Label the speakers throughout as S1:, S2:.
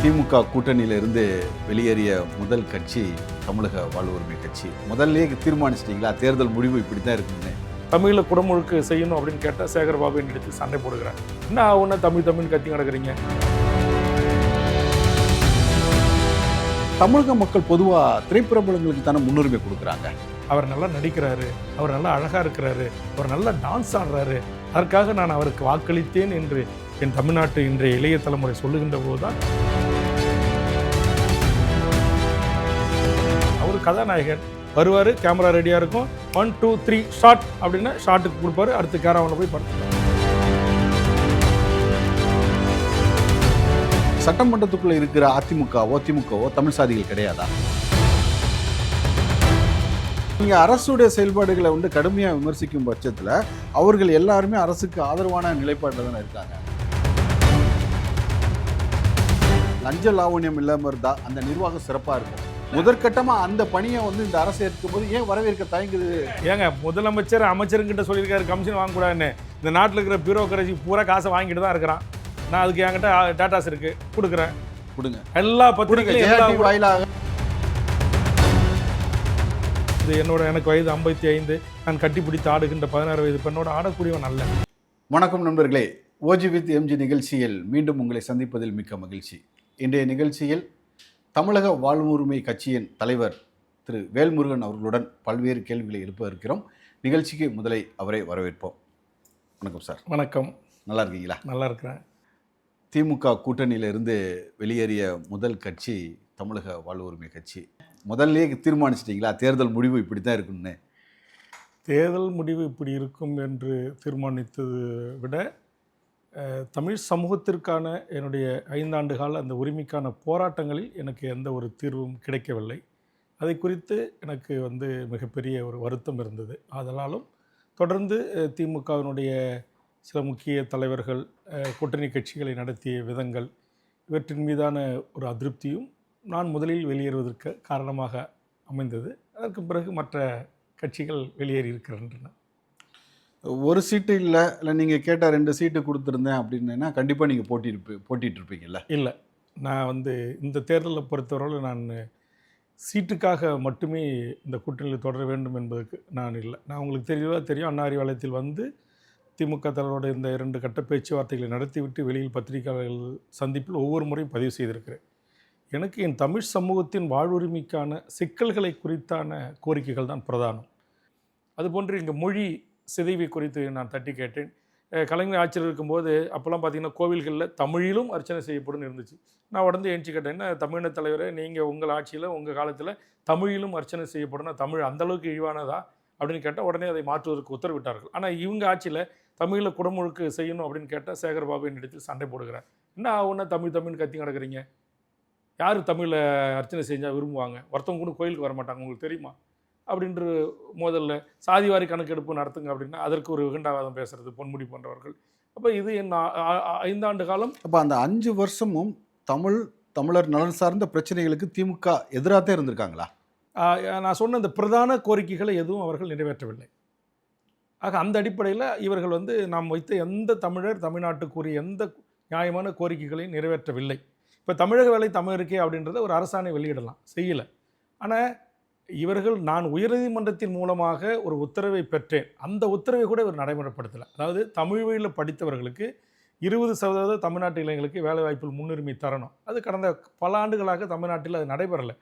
S1: திமுக கூட்டணியிலிருந்து வெளியேறிய முதல் கட்சி தமிழக வாழ்வுரிமை கட்சி. முதல்ல தீர்மானிச்சிட்டிங்களா தேர்தல் முடிவு இப்படி தான் இருக்குன்னு?
S2: தமிழில் குடமுழுக்கு செய்யணும் அப்படின்னு கேட்டால் சேகர்பாபு எடுத்து சண்டை போடுகிறேன். என்ன ஒன்று தமிழ் கத்தி கிடக்குறீங்க.
S1: தமிழக மக்கள் பொதுவாக திரைப்பிரபலங்களுக்கு தானே முன்னுரிமை கொடுக்குறாங்க.
S2: அவர் நல்லா நடிக்கிறாரு, அவர் நல்லா அழகாக இருக்கிறாரு, அவர் நல்லா டான்ஸ் ஆடுறாரு, அதற்காக நான் அவருக்கு வாக்களித்தேன் என்று என் தமிழ்நாட்டு இன்றைய இளைய தலைமுறை சொல்லுகின்ற போதுதான் அவர் கதாநாயகன் வருவார், கேமரா ரெடியாக இருக்கும், 1 2 3 ஷாட் அப்படின்னா ஷாட்டுக்கு கொடுப்பாரு, அடுத்து கேரவானில் போய் படுத்து.
S1: சட்டமன்றத்துக்குள்ளே இருக்கிற அதிமுகவோ தமிழ் சாதிகள் கிடையாதா? நீங்கள் அரசுடைய செயல்பாடுகளை கடுமையாக விமர்சிக்கும் பட்சத்தில் அவர்கள் எல்லாருமே அரசுக்கு ஆதரவான நிலைப்பாட்டில் தானே இருக்காங்க. லஞ்ச லாவண்யம் இல்லாமல் இருந்தால் அந்த நிர்வாகம் சிறப்பாக இருக்கும். முதற்கட்டமாக அந்த பணியை இந்த அரசு ஏற்கும் போது ஏன் வரவேற்க தயங்குது?
S2: ஏங்க முதலமைச்சர் அமைச்சருங்கிட்ட சொல்லியிருக்காரு கமிஷன் வாங்கக்கூடாதுன்னு. இந்த நாட்டில் இருக்கிற பியூரோக்ரசி பூரா காசை வாங்கிட்டு தான் இருக்கிறான். நான் அதுக்கு என்கிட்ட டேட்டாஸ் இருக்கு, கொடுக்குறேன், கொடுங்க. எல்லா பத்திரிகையும் வாயிலாக. இது எனக்கு வயது 55, நான் கட்டி பிடித்து ஆடுகின்ற 16 வயது பெண்ணோட ஆடக்கூடியவன் அல்ல.
S1: வணக்கம் நண்பர்களே, ஓஜி வித் எம்ஜி நிகழ்ச்சியில் மீண்டும் உங்களை சந்திப்பதில் மிக்க மகிழ்ச்சி. இன்றைய நிகழ்ச்சியில் தமிழக வாழ்வுரிமை கட்சியின் தலைவர் திரு வேல்முருகன் அவர்களுடன் பல்வேறு கேள்விகளை எழுப்ப இருக்கிறோம். நிகழ்ச்சிக்கு முதலை அவரை வரவேற்போம். வணக்கம் சார்.
S2: வணக்கம்.
S1: நல்லா இருக்கீங்களா?
S2: நல்லா இருக்கிறேன்.
S1: திமுக கூட்டணியிலிருந்து வெளியேறிய முதல் கட்சி தமிழக வாழ்வுரிமை கட்சி. முதல்ல தீர்மானிச்சிட்டிங்களா தேர்தல் முடிவு இப்படி தான் இருக்குன்னு?
S2: தேர்தல் முடிவு இப்படி இருக்கும் என்று தீர்மானித்ததை விட தமிழ் சமூகத்திற்கான என்னுடைய 5 ஆண்டு கால அந்த உரிமைக்கான போராட்டங்களில் எனக்கு எந்த ஒரு தீர்வும் கிடைக்கவில்லை. அதை குறித்து எனக்கு மிகப்பெரிய ஒரு வருத்தம் இருந்தது. அதனாலும் தொடர்ந்து திமுகவினுடைய சில முக்கிய தலைவர்கள் கூட்டணி கட்சிகளை நடத்திய விதங்கள் இவற்றின் மீதான ஒரு அதிருப்தியும் நான் முதலில் வெளியேறுவதற்கு காரணமாக அமைந்தது. அதற்கு பிறகு மற்ற கட்சிகள் வெளியேறி இருக்கின்றன.
S1: ஒரு சீட்டு இல்லை நீங்கள் கேட்டால் 2 சீட்டு கொடுத்துருந்தேன் அப்படின்னா கண்டிப்பாக நீங்கள் போட்டிட்டு இருப்பீங்கல்ல?
S2: இல்லை, நான் இந்த தேர்தலை பொறுத்தவரையில் நான் சீட்டுக்காக மட்டுமே இந்த கூட்டணியில் தொடர வேண்டும் என்பதற்கு நான் இல்லை. நான் உங்களுக்கு தெரியும் அண்ணா அறிவாலயத்தில் திமுக தலைவரோட இந்த 2 கட்ட பேச்சுவார்த்தைகளை நடத்திவிட்டு வெளியில் பத்திரிகையாளர்கள் சந்திப்பில் ஒவ்வொரு முறையும் பதிவு செய்திருக்கிறேன். எனக்கு என் தமிழ் சமூகத்தின் வாழ்வுரிமைக்கான சிக்கல்களை குறித்தான கோரிக்கைகள் தான் பிரதானம். அதுபோன்று இங்கே மொழி சிதைவை குறித்து நான் தட்டி கேட்டேன். கலைஞர் ஆட்சியில் இருக்கும்போது அப்போல்லாம் பார்த்திங்கன்னா கோவில்களில் தமிழிலும் அர்ச்சனை செய்யப்படும் இருந்துச்சு. நான் உடனே எழுச்சி கேட்டேன், என்ன தமிழின தலைவரை நீங்கள் உங்கள் ஆட்சியில் உங்கள் காலத்தில் தமிழிலும் அர்ச்சனை செய்யப்படும்னா தமிழ் அந்தளவுக்கு இழிவானதா அப்படின்னு கேட்டால் உடனே அதை மாற்றுவதற்கு உத்தரவிட்டார்கள். ஆனால் இவங்க ஆட்சியில் தமிழில் குடமுழுக்கு செய்யணும் அப்படின்னு கேட்டால் சேகர்பாபு இடத்தில் சண்டை போடுகிறேன். என்ன ஒன்று தமிழ் கத்தி கிடக்குறீங்க. யார் தமிழில் அர்ச்சனை செஞ்சால் விரும்புவாங்க? ஒருத்தவங்க கூட கோயிலுக்கு வர மாட்டாங்க, உங்களுக்கு தெரியுமா அப்படின்ற மோதலில் சாதிவாரி கணக்கெடுப்பு நடத்துங்க அப்படின்னா அதற்கு ஒரு விகண்டாவாதம் பேசுகிறது பொன்முடி போன்றவர்கள். அப்போ இது என் 5 ஆண்டு காலம்.
S1: அப்போ அந்த 5 வருஷமும் தமிழர் நலன் சார்ந்த பிரச்சனைகளுக்கு திமுக எதிராக தான் இருந்திருக்காங்களா?
S2: நான் சொன்ன இந்த பிரதான கோரிக்கைகளை எதுவும் அவர்கள் நிறைவேற்றவில்லை. ஆக அந்த அடிப்படையில் இவர்கள் நாம் வைத்த எந்த தமிழர் தமிழ்நாட்டுக்குரிய எந்த நியாயமான கோரிக்கைகளையும் நிறைவேற்றவில்லை. இப்போ தமிழக வேலை தமிழருக்கே அப்படின்றத ஒரு அரசாணை வெளியிடலாம், செய்யலை. ஆனால் இவர்கள் நான் உயர்நீதிமன்றத்தின் மூலமாக ஒரு உத்தரவை பெற்றேன், அந்த உத்தரவை கூட இவர் நடைமுறைப்படுத்தலை. அதாவது தமிழ் வழியில் படித்தவர்களுக்கு 20% தமிழ்நாட்டு இளைஞர்களுக்கு வேலைவாய்ப்பில் முன்னுரிமை தரணும். அது கடந்த பல ஆண்டுகளாக தமிழ்நாட்டில் அது நடைபெறலை.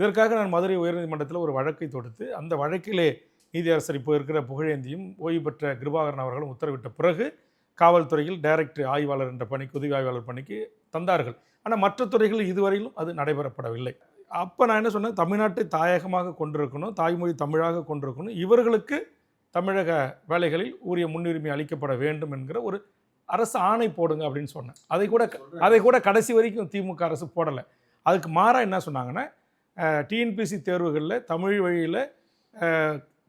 S2: இதற்காக நான் மதுரை உயர்நீதிமன்றத்தில் ஒரு வழக்கை தொடுத்து அந்த வழக்கிலே நீதியரசர் இப்போ இருக்கிற புகழேந்தியும் ஓய்வு பெற்ற கிருபாகரன் அவர்களும் உத்தரவிட்ட பிறகு காவல்துறையில் டைரக்டர் ஆய்வாளர் என்ற பணிக்கு உதவி ஆய்வாளர் பணிக்கு தந்தார்கள். ஆனால் மற்ற துறைகளில் இதுவரையிலும் அது நடைபெறப்படவில்லை. அப்போ நான் என்ன சொன்னேன், தமிழ்நாட்டை தாயகமாக கொண்டிருக்கணும், தாய்மொழி தமிழாக கொண்டிருக்கணும், இவர்களுக்கு தமிழக வேலைகளில் உரிய முன்னுரிமை அளிக்கப்பட வேண்டும் என்கிற ஒரு அரசு ஆணை போடுங்க அப்படின்னு சொன்னேன். அதை கூட கடைசி வரைக்கும் திமுக அரசு போடலை. அதுக்கு மாறாக என்ன சொன்னாங்கன்னா, டிஎன்பிசி தேர்வுகளில் தமிழ் வழியில்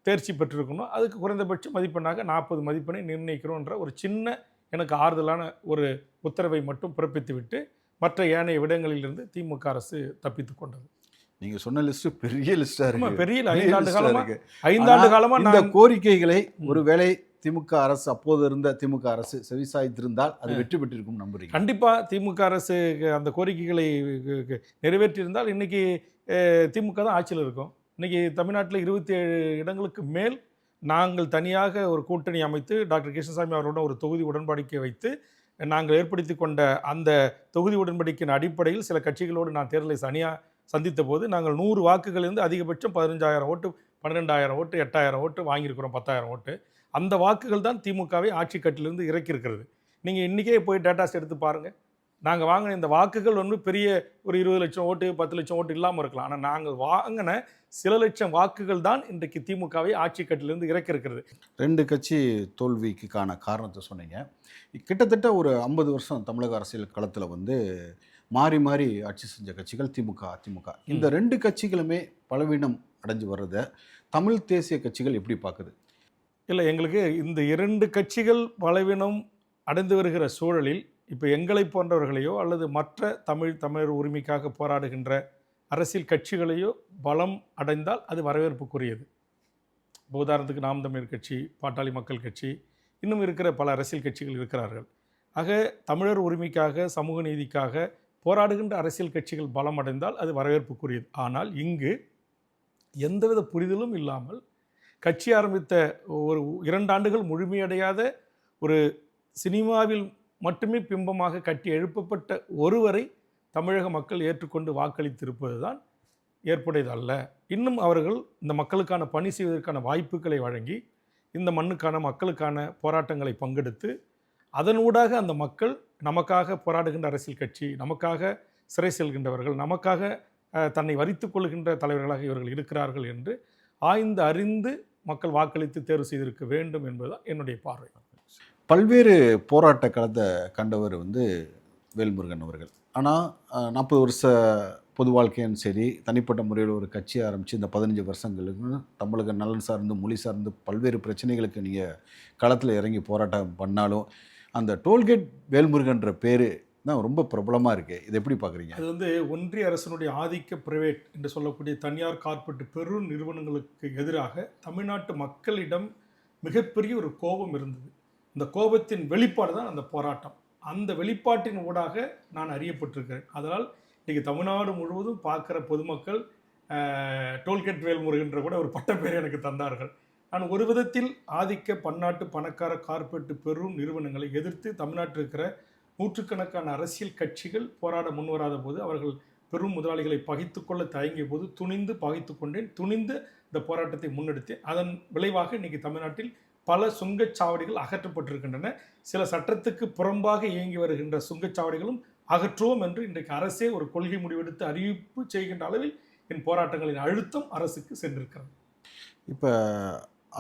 S2: தேர்ச்சி பெற்றிருக்கணும், அதுக்கு குறைந்தபட்ச மதிப்பெண்ணாக 40 மதிப்பெண்ணை நிர்ணயிக்கிறோன்ற ஒரு சின்ன எனக்கு ஆறுதலான ஒரு உத்தரவை மட்டும் பிறப்பித்து விட்டு மற்ற ஏனைய விடங்களிலிருந்து திமுக அரசு தப்பித்து கொண்டது.
S1: நீங்க சொன்ன லிஸ்ட் பெரிய லிஸ்டா இருக்கு.
S2: பெரிய 5 ஆண்டு காலமா
S1: இந்த கோரிக்கைகளை ஒருவேளை திமுக அரசு, அப்போது இருந்த திமுக அரசு செவிசாய்த்திருந்தால் அது வெற்றி பெற்றிருக்கும் நம்புறீங்க?
S2: கண்டிப்பாக திமுக அரசு அந்த கோரிக்கைகளை நிறைவேற்றியிருந்தால் இன்றைக்கி திமுக தான் ஆட்சியில் இருக்கும். இன்றைக்கி தமிழ்நாட்டில் 27 இடங்களுக்கு மேல் நாங்கள் தனியாக ஒரு கூட்டணி அமைத்து டாக்டர் கிருஷ்ணசாமி அவர்களுடன் ஒரு தொகுதி உடன்படிக்கை வைத்து நாங்கள் ஏற்படுத்தி கொண்ட அந்த தொகுதி உடன்படிக்கையின் அடிப்படையில் சில கட்சிகளோடு நான் தேர்தலை சந்தித்த போது நாங்கள் 100 வாக்குகளிலிருந்து அதிகபட்சம் 15,000 ஓட்டு, 12,000 ஓட்டு, 8,000 ஓட்டு வாங்கியிருக்கிறோம், 10,000 ஓட்டு. அந்த வாக்குகள் தான் திமுகவை ஆட்சி கட்டிலிருந்து இறக்கியிருக்கிறது. நீங்கள் இன்றைக்கே போய் டேட்டாஸ் எடுத்து பாருங்கள். நாங்கள் வாங்கின இந்த வாக்குகள் வந்து பெரிய ஒரு 20 லட்சம் ஓட்டு, 10 லட்சம் ஓட்டு இல்லாமல் இருக்கலாம். ஆனால் நாங்கள் வாங்கின சில லட்சம் வாக்குகள் தான் இன்றைக்கு திமுகவை ஆட்சி கட்டிலிருந்து இறக்கியிருக்கிறது.
S1: 2 கட்சி தோல்விக்கான காரணத்தை சொன்னீங்க. கிட்டத்தட்ட ஒரு 50 வருஷம் தமிழக அரசியல் களத்தில் வந்து மாறி மாறி ஆட்சி செஞ்ச கட்சிகள் திமுக, அதிமுக. இந்த 2 கட்சிகளுமே பலவீனம் அடைஞ்சு வர்றதை தமிழ் தேசிய கட்சிகள் எப்படி பார்க்குது?
S2: இல்லை, எங்களுக்கு இந்த 2 கட்சிகள் பலவீனம் அடைந்து வருகிற சூழலில் இப்போ எங்களை போன்றவர்களையோ அல்லது மற்ற தமிழர் உரிமைக்காக போராடுகின்ற அரசியல் கட்சிகளையோ பலம் அடைந்தால் அது வரவேற்புக்குரியது. இப்போ உதாரணத்துக்கு நாம் தமிழர் கட்சி, பாட்டாளி மக்கள் கட்சி, இன்னும் இருக்கிற பல அரசியல் கட்சிகள் இருக்கிறார்கள். ஆக தமிழர் உரிமைக்காக, சமூக நீதிக்காக போராடுகின்ற அரசியல் கட்சிகள் பலம் அடைந்தால் அது வரவேற்புக்குரியது. ஆனால் இங்கு எந்தவித புரிதலும் இல்லாமல் கட்சி ஆரம்பித்த ஒரு 2 ஆண்டுகள் முழுமையடையாத ஒரு சினிமாவில் மட்டுமே பிம்பமாக கட்டி எழுப்பப்பட்ட ஒருவரை தமிழக மக்கள் ஏற்றுக்கொண்டு வாக்களித்திருப்பது தான் ஏற்புடையதல்ல. இன்னும் அவர்கள் இந்த மக்களுக்கான பணி செய்வதற்கான வாய்ப்புகளை வழங்கி இந்த மண்ணுக்கான மக்களுக்கான போராட்டங்களை பங்கெடுத்து அதனூடாக அந்த மக்கள் நமக்காக போராடுகின்ற அரசியல் கட்சி, நமக்காக சிறை செல்கின்றவர்கள், நமக்காக தன்னை வரித்து கொள்கின்ற தலைவர்களாக இவர்கள் இருக்கிறார்கள் என்று ஆய்ந்து அறிந்து மக்கள் வாக்களித்து தேர்வு செய்திருக்க வேண்டும் என்பதுதான் என்னுடைய பார்வை.
S1: பல்வேறு போராட்ட களத்தை கண்டவர் வந்து வேல்முருகன் அவர்கள். ஆனால் 40 வருஷ பொது வாழ்க்கையும் சரி, தனிப்பட்ட முறையில் ஒரு கட்சி ஆரம்பித்து இந்த 15 வருஷங்களுக்கு தமிழக நலன் சார்ந்து, மொழி சார்ந்து பல்வேறு பிரச்சனைகளுக்கு நீங்கள் களத்தில் இறங்கி போராட்டம் பண்ணாலும் அந்த டோல்கேட் வேல்முருகன்ற பேர் தான் ரொம்ப பிரபலமாக இருக்குது. இதை எப்படி பார்க்குறீங்க?
S2: அது வந்து ஒன்றிய அரசினுடைய ஆதிக்க பிரைவேட் என்று சொல்லக்கூடிய தனியார் கார்ப்பரேட் பெரும் நிறுவனங்களுக்கு எதிராக தமிழ்நாட்டு மக்களிடம் மிகப்பெரிய ஒரு கோபம் இருந்தது. இந்த கோபத்தின் வெளிப்பாடு தான் அந்த போராட்டம். அந்த வெளிப்பாட்டின் ஊடாக நான் அறியப்பட்டிருக்கிறேன். அதனால் இன்றைக்கி தமிழ்நாடு முழுவதும் பார்க்குற பொதுமக்கள் டோல்கேட் வேல்முருகன்ற கூட ஒரு பட்டப்பேரை எனக்கு தந்தார்கள். நான் ஒரு விதத்தில் ஆதிக்க பன்னாட்டு பணக்கார கார்ப்பரேட் பெரும் நிறுவனங்களை எதிர்த்து தமிழ்நாட்டில் இருக்கிற நூற்றுக்கணக்கான அரசியல் கட்சிகள் போராட முன்வராத போது, அவர்கள் பெரும் முதலாளிகளை பகைத்து கொள்ள தயங்கிய போது துணிந்து பகைத்து கொண்டேன், துணிந்து இந்த போராட்டத்தை முன்னெடுத்தேன். அதன் விளைவாக இன்றைக்கி தமிழ்நாட்டில் பல சுங்கச்சாவடிகள் அகற்றப்பட்டிருக்கின்றன. சில சட்டத்துக்கு புறம்பாக இயங்கி வருகின்ற சுங்கச்சாவடிகளும் அகற்றுவோம் என்று இன்றைக்கு அரசே ஒரு கொள்கை முடிவெடுத்து அறிவிப்பு செய்கின்ற அளவில் என் போராட்டங்களின் அழுத்தம் அரசுக்கு சென்றிருக்கிறது.
S1: இப்போ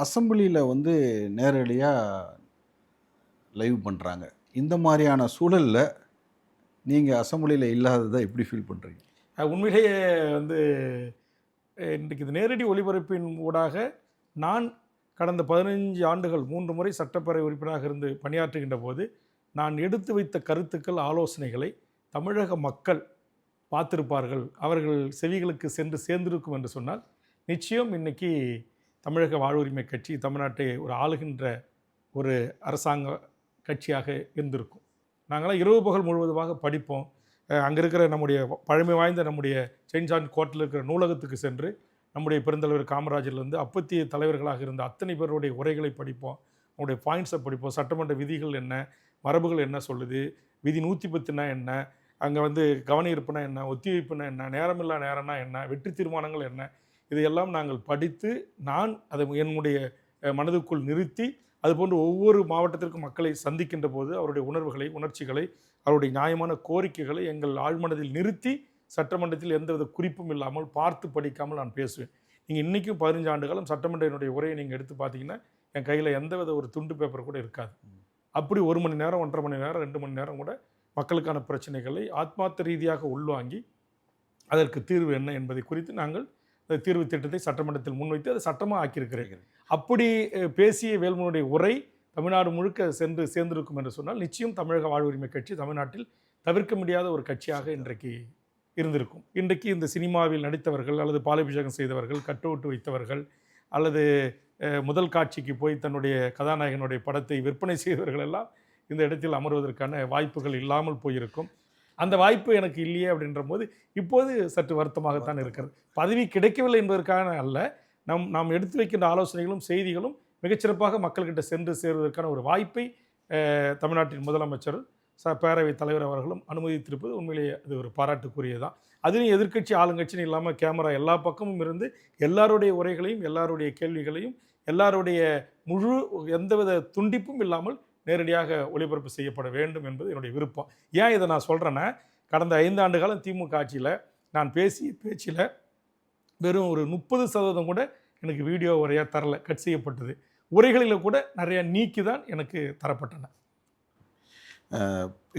S1: அசெம்பிளியில் வந்து நேரடியாக லைவ் பண்ணுறாங்க. இந்த மாதிரியான சூழலில் நீங்கள் அசெம்பிளியில் இல்லாததை எப்படி ஃபீல் பண்ணுறீங்க?
S2: உண்மையிலேயே வந்து இன்றைக்கு இது நேரடி ஒளிபரப்பின் ஊடாக நான் கடந்த 15 ஆண்டுகள் 3 முறை சட்டப்பேரவை உறுப்பினராக இருந்து பணியாற்றுகின்ற போது நான் எடுத்து வைத்த கருத்துக்கள், ஆலோசனைகளை தமிழக மக்கள் பார்த்திருப்பார்கள், அவர்கள் செவிகளுக்கு சென்று சேர்ந்திருக்கும் என்று சொன்னால் நிச்சயம் இன்றைக்கி தமிழக வாழ்வுரிமை கட்சி தமிழ்நாட்டை ஒரு ஆளுகின்ற ஒரு அரசாங்க கட்சியாக இருந்திருக்கும். நாங்களாம் இரவு பகல் முழுவதுமாக படிப்போம். அங்கே இருக்கிற நம்முடைய பழமை வாய்ந்த நம்முடைய செயின்ட் ஜான் கோர்ட்டில் இருக்கிற நூலகத்துக்கு சென்று நம்முடைய பெருந்தலைவர் காமராஜர்லேருந்து அப்பத்திய தலைவர்களாக இருந்த அத்தனை பேருடைய உரைகளை படிப்போம், அவங்களுடைய பாயிண்ட்ஸை படிப்போம். சட்டமன்ற விதிகள் என்ன, மரபுகள் என்ன சொல்லுது, விதி 110னா என்ன, அங்கே வந்து கவன ஈர்ப்புனா என்ன, ஒத்திவைப்புனா என்ன, நேரமில்லா நேரம்னா என்ன, வெற்றி தீர்மானங்கள் என்ன, இதையெல்லாம் நாங்கள் படித்து நான் அதை என்னுடைய மனதுக்குள் நிறுத்தி அதுபோன்று ஒவ்வொரு மாவட்டத்திற்கும் மக்களை சந்திக்கின்ற போது அவருடைய உணர்வுகளை, உணர்ச்சிகளை, அவருடைய நியாயமான கோரிக்கைகளை எங்கள் ஆழ்மனதில் நிறுத்தி சட்டமன்றத்தில் எந்தவித குறிப்பும் இல்லாமல் பார்த்து படிக்காமல் நான் பேசுவேன். நீங்கள் இன்றைக்கும் 15 ஆண்டு காலம் சட்டமன்ற என்னுடைய உரையை நீங்கள் எடுத்து பார்த்தீங்கன்னா என் கையில் எந்தவித ஒரு துண்டு பேப்பர் கூட இருக்காது. அப்படி 1 மணி நேரம், 1.5 மணி நேரம், 2 மணி நேரம் கூட மக்களுக்கான பிரச்சனைகளை ஆத்மார்த்த ரீதியாக உள்வாங்கி அதற்கு தீர்வு என்ன என்பதை குறித்து நாங்கள் அந்த தீர்வு திட்டத்தை சட்டமன்றத்தில் முன்வைத்து அதை சட்டமாக ஆக்கியிருக்கிறேன். அப்படி பேசிய வேல்முருகனுடைய உரை தமிழ்நாடு முழுக்க சென்று சேர்ந்திருக்கும் என்று சொன்னால் நிச்சயம் தமிழக வாழ்வுரிமை கட்சி தமிழ்நாட்டில் தவிர்க்க முடியாத ஒரு கட்சியாக இன்றைக்கு இருந்திருக்கும். இன்றைக்கு இந்த சினிமாவில் நடித்தவர்கள் அல்லது பாலாபிஷேகம் செய்தவர்கள், கட்டவுட்டு வைத்தவர்கள் அல்லது முதல் காட்சிக்கு போய் தன்னுடைய கதாநாயகனுடைய படத்தை விற்பனை செய்தவர்கள் எல்லாம் இந்த இடத்தில் அமர்வதற்கான வாய்ப்புகள் இல்லாமல் போயிருக்கும். அந்த வாய்ப்பு எனக்கு இல்லையே அப்படின்ற போது இப்போது சற்று வருத்தமாகத்தான் இருக்கிறது. பதவி கிடைக்கவில்லை என்பதற்கான அல்ல, நாம் எடுத்து வைக்கின்ற ஆலோசனைகளும் செய்திகளும் மிகச்சிறப்பாக மக்கள்கிட்ட சென்று சேருவதற்கான ஒரு வாய்ப்பை தமிழ்நாட்டின் முதலமைச்சர் பேரவைத் தலைவர் அவர்களும் அனுமதித்திருப்பது உண்மையிலேயே அது ஒரு பாராட்டுக்குரியதான். அதுலேயும் எதிர்க்கட்சி ஆளுங்கட்சின்னு இல்லாமல் கேமரா எல்லா பக்கமும் இருந்து எல்லாருடைய உரைகளையும் எல்லாருடைய கேள்விகளையும் எல்லாருடைய முழு எந்தவித துண்டிப்பும் இல்லாமல் நேரடியாக ஒளிபரப்பு செய்யப்பட வேண்டும் என்பது என்னுடைய விருப்பம். ஏன் இதை நான் சொல்கிறேன்னா, கடந்த 5 ஆண்டு காலம் திமுக ஆட்சியில் நான் பேசிய பேச்சில் வெறும் ஒரு 30% கூட எனக்கு வீடியோ உரையாக தரல, கட் செய்யப்பட்டது. உரைகளில் கூட நிறையா நீக்கி தான் எனக்கு தரப்பட்டன.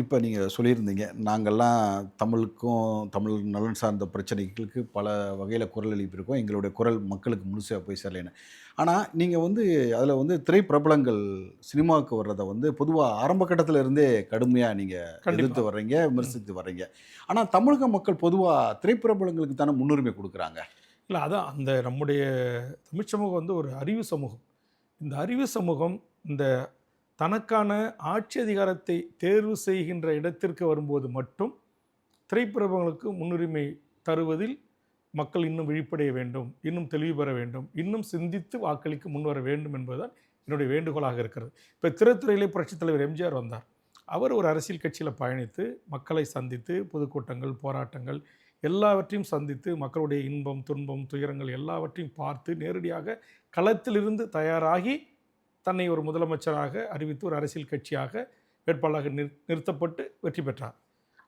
S1: இப்போ நீங்கள் சொல்லியிருந்தீங்க, நாங்கள்லாம் தமிழுக்கும் தமிழ் நலன் சார்ந்த பிரச்சனைகளுக்கு பல வகையில் குரல் எழுப்பியிருக்கோம், எங்களுடைய குரல் மக்களுக்கு முழுசாக போய் சேரலைன்னு. ஆனால் நீங்கள் வந்து அதில் வந்து திரைப்பிரபலங்கள் சினிமாவுக்கு வர்றதை வந்து பொதுவாக ஆரம்ப கட்டத்தில் இருந்தே கடுமையாக நீங்கள் எதிர்த்து வர்றீங்க, விமர்சித்து வர்றீங்க. ஆனால் தமிழக மக்கள் பொதுவாக திரைப்பிரபலங்களுக்கு தானே முன்னுரிமை கொடுக்குறாங்க.
S2: இல்லை, அதான் அந்த நம்முடைய தமிழ் சமூகம் வந்து ஒரு அறிவு சமூகம். இந்த அறிவு சமூகம் இந்த தனக்கான ஆட்சி அதிகாரத்தை தேர்வு செய்கின்ற இடத்திற்கு வரும்போது மட்டும் திரைப்பிரபலங்களுக்கு முன்னுரிமை தருவதில் மக்கள் இன்னும் விழிப்படைய வேண்டும், இன்னும் தெளிவு பெற வேண்டும், இன்னும் சிந்தித்து வாக்களிக்க முன்வர வேண்டும் என்பதுதான் என்னுடைய வேண்டுகோளாக இருக்கிறது. இப்போ திரைத்துறையிலே புரட்சித் தலைவர் எம்ஜிஆர் வந்தார். அவர் ஒரு அரசியல் கட்சியில் பயணித்து மக்களை சந்தித்து பொதுக்கூட்டங்கள், போராட்டங்கள் எல்லாவற்றையும் சந்தித்து மக்களுடைய இன்பம், துன்பம், துயரங்கள் எல்லாவற்றையும் பார்த்து நேரடியாக களத்திலிருந்து தயாராகி தன்னை ஒரு முதலமைச்சராக அறிவித்து ஒரு அரசியல் கட்சியாக வேட்பாளராக நிறுத்தப்பட்டு வெற்றி பெற்றார்.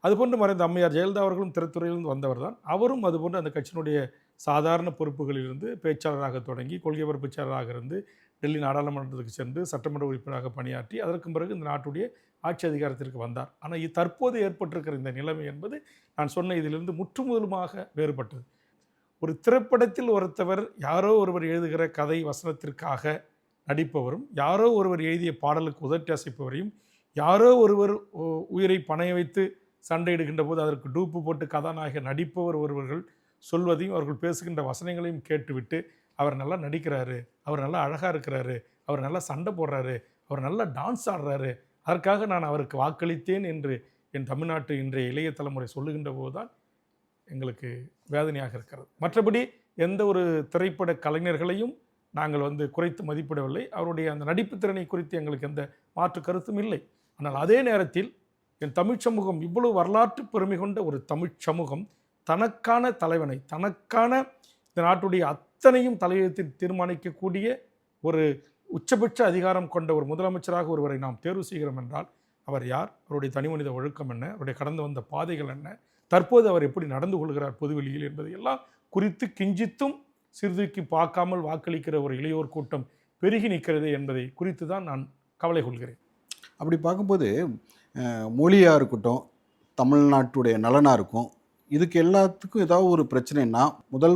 S2: அதுபோன்று மறைந்த அம்மையார் ஜெயலலிதா அவர்களும் திரைத்துறையிலிருந்து வந்தவர் தான். அவரும் அதுபோன்று அந்த கட்சியினுடைய சாதாரண பொறுப்புகளிலிருந்து பேச்சாளராக தொடங்கி கொள்கை பரப்புச்சாளராக இருந்து டெல்லி நாடாளுமன்றத்துக்கு சென்று சட்டமன்ற உறுப்பினராக பணியாற்றி அதற்கு பிறகு இந்த நாட்டுடைய ஆட்சி அதிகாரத்திற்கு வந்தார். ஆனால் தற்போது ஏற்பட்டிருக்கிற இந்த நிலைமை என்பது நான் சொன்ன இதிலிருந்து முற்றுமுதலுமாக வேறுபட்டது. ஒரு திரைப்படத்தில் ஒருத்தவர் யாரோ ஒருவர் எழுதுகிற கதை வசனத்திற்காக நடிப்பவரும், யாரோ ஒருவர் எழுதிய பாடலுக்கு உதட்டி அசைப்பவரையும், யாரோ ஒருவர் உயிரை பணைய வைத்து சண்டையிடுகின்ற போது அதற்கு டூப்பு போட்டு கதாநாயகர் நடிப்பவர் ஒருவர்கள் சொல்வதையும் அவர்கள் பேசுகின்ற வசனங்களையும் கேட்டுவிட்டு அவர் நல்லா நடிக்கிறாரு, அவர் நல்லா அழகாக இருக்கிறாரு, அவர் நல்லா சண்டை போடுறாரு, அவர் நல்லா டான்ஸ் ஆடுறாரு, அதற்காக நான் அவருக்கு வாக்களித்தேன் என்று என் தமிழ்நாட்டு இன்றைய இளைய தலைமுறை சொல்லுகின்ற போது தான் எங்களுக்கு வேதனையாக இருக்கிறது. மற்றபடி எந்த ஒரு திரைப்பட கலைஞர்களையும் நாங்கள் வந்து குறைத்து மதிப்பிடவில்லை. அவருடைய அந்த நடிப்பு திறனை குறித்து எங்களுக்கு எந்த மாற்று கருத்தும் இல்லை. ஆனால் அதே நேரத்தில் என் தமிழ் சமூகம் இவ்வளவு வரலாற்று பெருமை கொண்ட ஒரு தமிழ் சமூகம் தனக்கான தலைவனை, தனக்கான இந்த நாட்டுடைய அத்தனையும் தலையெழுத்தில் தீர்மானிக்கக்கூடிய ஒரு உச்சபட்ச அதிகாரம் கொண்ட ஒரு முதலமைச்சராக ஒருவரை நாம் தேர்வு செய்கிறோம் என்றால் அவர் யார், அவருடைய தனிமனித ஒழுக்கம் என்ன, அவருடைய கடந்து வந்த பாதைகள் என்ன, தற்போது அவர் எப்படி நடந்து கொள்கிறார் பொதுவெளியில் என்பதை எல்லாம் குறித்து கிஞ்சித்தும் சிறிதுக்கு பார்க்காமல் வாக்களிக்கிற ஒரு இளையோர் கூட்டம் பெருகி நிற்கிறது என்பதை குறித்து தான் நான் கவலை கொள்கிறேன்.
S1: அப்படி பார்க்கும்போது மொழியாக இருக்கட்டும், தமிழ்நாட்டுடைய நலனாக இருக்கும், இதுக்கு எல்லாத்துக்கும் ஏதாவது ஒரு பிரச்சனைன்னா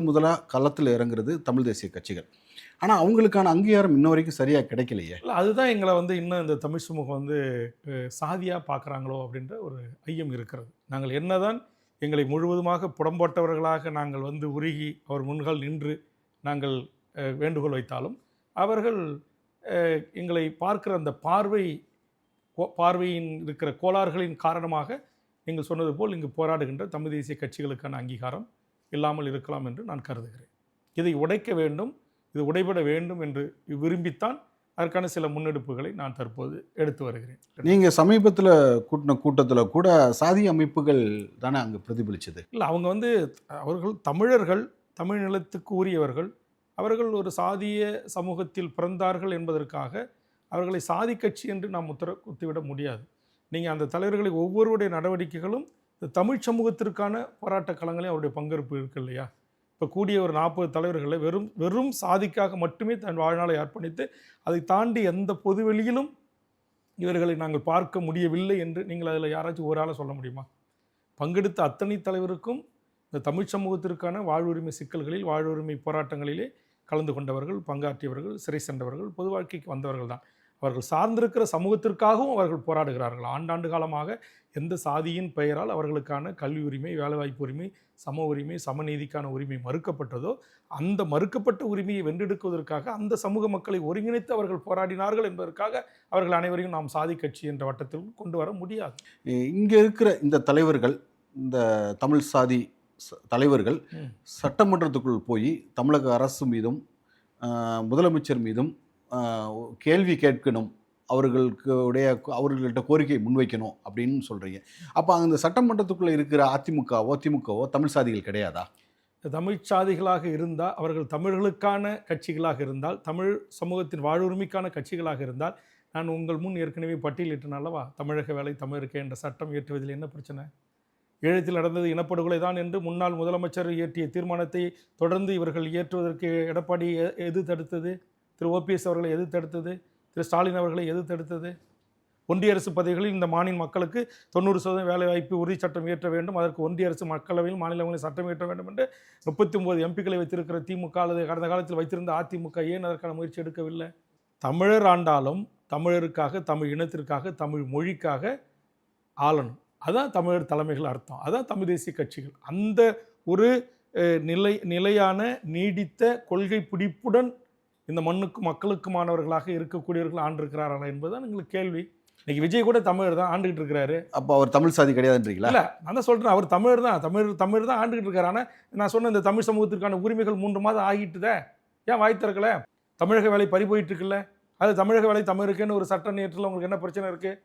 S1: முதலாக களத்தில் இறங்குறது தமிழ் தேசிய கட்சிகள். ஆனால் அவங்களுக்கான அங்கீகாரம் இன்ன வரைக்கும் சரியாக கிடைக்கலையே.
S2: இல்லை, அதுதான் எங்களை வந்து இன்னும் இந்த தமிழ் சமூகம் வந்து சாதியாக பார்க்குறாங்களோ அப்படின்ற ஒரு ஐயம் இருக்கிறது. நாங்கள் என்னதான் எங்களை முழுவதுமாக புடம்போட்டவர்களாக நாங்கள் வந்து உருகி அவர் முன்கள் நின்று நாங்கள் வேண்டுகோள் வைத்தாலும் அவர்கள் எங்களை பார்க்கிற அந்த பார்வையின் இருக்கிற கோளாறுகளின் காரணமாக நீங்கள் சொன்னது போல் இங்கு போராடுகின்ற தமிழ் தேசிய கட்சிகளுக்கான அங்கீகாரம் இல்லாமல் இருக்கலாம் என்று நான் கருதுகிறேன். இதை உடைக்க வேண்டும், இது உடைபட வேண்டும் என்று விரும்பித்தான் அதற்கான சில முன்னெடுப்புகளை நான் தற்போது எடுத்து வருகிறேன்.
S1: நீங்கள் சமீபத்தில் கூட்டத்தில் கூட சாதி அமைப்புகள் தானே அங்கே பிரதிபலிச்சது?
S2: இல்லை, அவங்க வந்து அவர்கள் தமிழர்கள், தமிழ் நிலத்துக்கு உரியவர்கள், அவர்கள் ஒரு சாதிய சமூகத்தில் பிறந்தார்கள் என்பதற்காக அவர்களை சாதி கட்சி என்று நாம் குத்திவிட முடியாது. நீங்கள் அந்த தலைவர்களை ஒவ்வொருவருடைய நடவடிக்கைகளும் இந்த தமிழ் சமூகத்திற்கான போராட்ட களங்களையும் அவருடைய பங்கேற்பு இருக்கு இல்லையா? இப்போ கூடிய ஒரு 40 தலைவர்களை வெறும் சாதிக்காக மட்டுமே தன் வாழ்நாளை அர்ப்பணித்து அதை தாண்டி எந்த பொதுவெளியிலும் இவர்களை நாங்கள் பார்க்க முடியவில்லை என்று நீங்கள் அதில் யாராச்சும் ஒரு ஆளை சொல்ல முடியுமா? பங்கெடுத்த அத்தனை தலைவருக்கும் இந்த தமிழ் சமூகத்திற்கான வாழ்வுரிமை சிக்கல்களில், வாழ்வுரிமை போராட்டங்களிலே கலந்து கொண்டவர்கள், பங்காற்றியவர்கள், சிறை சென்றவர்கள், பொது வாழ்க்கைக்கு வந்தவர்கள் தான். அவர்கள் சார்ந்திருக்கிற சமூகத்திற்காகவும் அவர்கள் போராடுகிறார்கள். ஆண்டாண்டு காலமாக எந்த சாதியின் பெயரால் அவர்களுக்கான கல்வி உரிமை, வேலைவாய்ப்பு உரிமை, சம உரிமை, சமநீதிக்கான உரிமை மறுக்கப்பட்டதோ அந்த மறுக்கப்பட்ட உரிமையை வென்றெடுக்குவதற்காக அந்த சமூக மக்களை ஒருங்கிணைத்து அவர்கள் போராடினார்கள் என்பதற்காக அவர்கள் அனைவரையும் நாம் சாதி கட்சி என்ற வட்டத்தில் கொண்டு வர முடியாது.
S1: இங்கே இருக்கிற இந்த தலைவர்கள், இந்த தமிழ் சாதி தலைவர்கள் சட்டமன்றத்துக்குள் போய் தமிழக அரசு மீதும் முதலமைச்சர் மீதும் கேள்வி கேட்கணும், அவர்கள்ட்ட கோரிக்கை முன்வைக்கணும் அப்படின்னு சொல்கிறீங்க. அப்போ அந்த சட்டமன்றத்துக்குள்ளே இருக்கிற அதிமுகவோ திமுகவோ தமிழ் சாதிகள் கிடையாதா?
S2: தமிழ் சாதிகளாக இருந்தால், அவர்கள் தமிழர்களுக்கான கட்சிகளாக இருந்தால், தமிழ் சமூகத்தின் வாழ்வுரிமைக்கான கட்சிகளாக இருந்தால், நான் உங்கள் முன் ஏற்கனவே பட்டியலிட்டேன் அல்லவா, தமிழக வேலை தமிழருக்கு என்ற சட்டம் இயற்றுவதில் என்ன பிரச்சனை? ஈழத்தில் நடந்தது இனப்படுகொலை தான் என்று முன்னாள் முதலமைச்சர் இயற்றிய தீர்மானத்தை தொடர்ந்து இவர்கள் இயற்றுவதற்கு எடப்பாடி எது தடுத்தது? திரு ஓபிஎஸ் அவர்களை எது தடுத்தது? திரு ஸ்டாலின் அவர்களை எது தடுத்தது? ஒன்றிய அரசு பதவிகளில் இந்த மாநில மக்களுக்கு 90% வேலைவாய்ப்பு உறுதி சட்டம் இயற்ற வேண்டும், அதற்கு ஒன்றிய அரசு மக்களவையில் மாநிலங்களில் சட்டம் இயற்ற வேண்டும் என்று 39 எம்பிக்களை வைத்திருக்கிற திமுக அல்லது கடந்த காலத்தில் வைத்திருந்த அதிமுக ஏன் அதற்கான முயற்சி எடுக்கவில்லை? தமிழர் ஆண்டாலும் தமிழருக்காக, தமிழ் இனத்திற்காக, தமிழ் மொழிக்காக ஆளணும். அதான் தமிழர் தலைமைகள் அர்த்தம். அதான் தமிழ் தேசிய கட்சிகள். அந்த ஒரு நிலையான நீடித்த கொள்கை பிடிப்புடன் இந்த மண்ணுக்கும் மக்களுக்குமானவர்களாக இருக்கக்கூடியவர்கள் ஆண்டிருக்கிறார்களா என்பதுதான் எங்களுக்கு கேள்வி. இன்னைக்கு விஜய் கூட தமிழர் தான் ஆண்டுகிட்டு இருக்கிறாரு.
S1: அப்போ அவர் தமிழ் சாதி கிடையாதுன்றீங்களா? இல்லை,
S2: நான் தான் சொல்கிறேன், அவர் தமிழர் தான், தமிழ் தான் ஆண்டுகிட்டு இருக்காரு. ஆனால் நான் சொன்ன இந்த தமிழ் சமூகத்திற்கான உரிமைகள் 3 மாதம் ஆகிட்டுதே, ஏன் வாய் திறக்கல? தமிழக வேலை பறி போயிட்டு இருக்குல்ல, அது தமிழக வேலை தமிழுக்குன்னு ஒரு சட்டம் நேற்றில் உங்களுக்கு என்ன பிரச்சனை இருக்குது?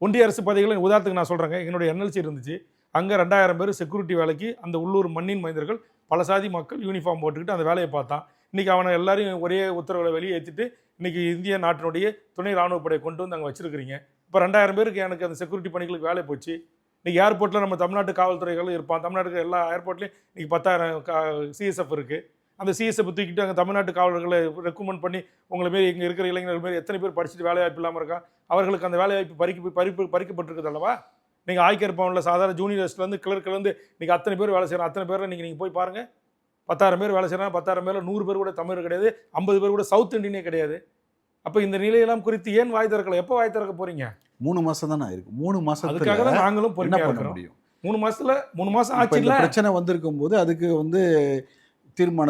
S2: ஒன்றிய அரசு பதவிகளை உதாரணத்துக்கு நான் சொல்கிறேங்க, என்னுடைய என்எல்சி இருந்துச்சு, அங்கே 2000 பேர் செக்யூரிட்டி வேலைக்கு அந்த உள்ளூர் மண்ணின் மைந்தர்கள் பல சாதி மக்கள் யூனிஃபார்ம் போட்டுக்கிட்டு அந்த வேலையை பார்த்தான். இன்றைக்கி அவனை எல்லாரையும் ஒரே உத்தரவுகளை வெளியேற்றிட்டு இன்றைக்கி இந்திய நாட்டினுடைய துணை ராணுவ படையை கொண்டு வந்து அங்கே வச்சுருக்கிறீங்க. இப்போ 2000 பேருக்கு எனக்கு அந்த செக்யூரிட்டி பணிகளுக்கு வேலை போச்சு. இன்றைக்கி ஏர்போர்ட்டில் நம்ம தமிழ்நாட்டு காவல்துறைகளும் இருப்பான். தமிழ்நாட்டுக்கு எல்லா ஏர்போர்ட்லேயும் இன்றைக்கி 10,000 சிஎஸ்எஃப் இருக்குது. அந்த சிஎஸ்எஃப் தூக்கிட்டு அங்கே தமிழ்நாட்டு காவலர்களை ரெக்கமெண்ட் பண்ணி உங்களை மாரி இங்கே இருக்கிற இளைஞர்கள் மாரி எத்தனை பேர் படிச்சுட்டு வேலைவாய்ப்பு இல்லாமல் இருக்கா? அவர்களுக்கு அந்த வேலைவாய்ப்பு பறிக்கப்பட்டிருக்குது அல்லவா? நீங்கள் ஆய்க்கர் பவனில் சாதாரண ஜூனியர்ஸ்லேருந்து கிளர்க்லேருந்து இன்றைக்கி அத்தனை பேர் வேலை செய்கிறாங்க. அத்தனை பேரில் நீங்கள் போய் பாருங்கள், 10,000 பேர் வேலை செய்கிறாங்க. 10,000 பேரில் 100 பேர் கூட தமிழர் கிடையாது, 50 பேர் கூட சவுத் இண்டியனே கிடையாது. அப்போ இந்த நிலையெல்லாம் குறித்து ஏன் வாய் திறக்கல? எப்போ வாய் திறக்க போகிறீங்க?
S1: 3 மாதம் தானே இருக்கு. 3 மாதம்
S2: அதுக்காக தான் நாங்களும் பொறுமையாக இருக்கிறோம். 3 மாதம் ஆச்சு. இல்லை,
S1: பிரச்சனை வந்திருக்கும் போது அதுக்கு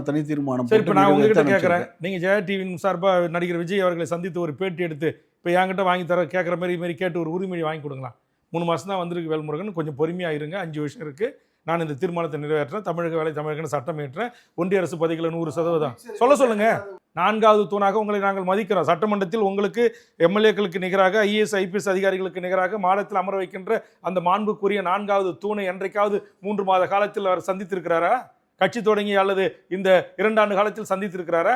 S1: தனி தீர்மானம்.
S2: சரி, இப்போ நான் உங்ககிட்ட கேட்குறேன், நீங்கள் ஜெயா டிவியின் சார்பாக நடிகர் விஜய் அவர்களை சந்தித்து ஒரு பேட்டி எடுத்து இப்போ என்கிட்ட வாங்கி தர கேட்குற மாதிரி கேட்டு ஒரு உரிமொழி வாங்கி கொடுங்களா? 3 மாதம் தான் வந்திருக்கு வேல்முருகன், கொஞ்சம் பொறுமையாக இருங்க, 5 வருஷம் இருக்குது, நான் இந்த தீர்மானத்தை நிறைவேற்றேன், தமிழக வேலை தமிழகன்னு சட்டம் ஏற்றேன், ஒன்றிய அரசு பதவிகளை 100% சொல்லுங்க. 4வது தூணாக உங்களை நாங்கள் மதிக்கிறோம். சட்டமன்றத்தில் உங்களுக்கு எம்எல்ஏக்களுக்கு நிகராக, ஐஏஎஸ் ஐபிஎஸ் அதிகாரிகளுக்கு நிகராக மாநிலத்தில் அமர வைக்கின்ற அந்த மாண்புக்குரிய 4வது தூணை என்றைக்காவது 3 மாத காலத்தில் அவர் சந்தித்திருக்கிறாரா? கட்சி தொடங்கி அல்லது இந்த 2 ஆண்டு காலத்தில் சந்தித்திருக்கிறாரா?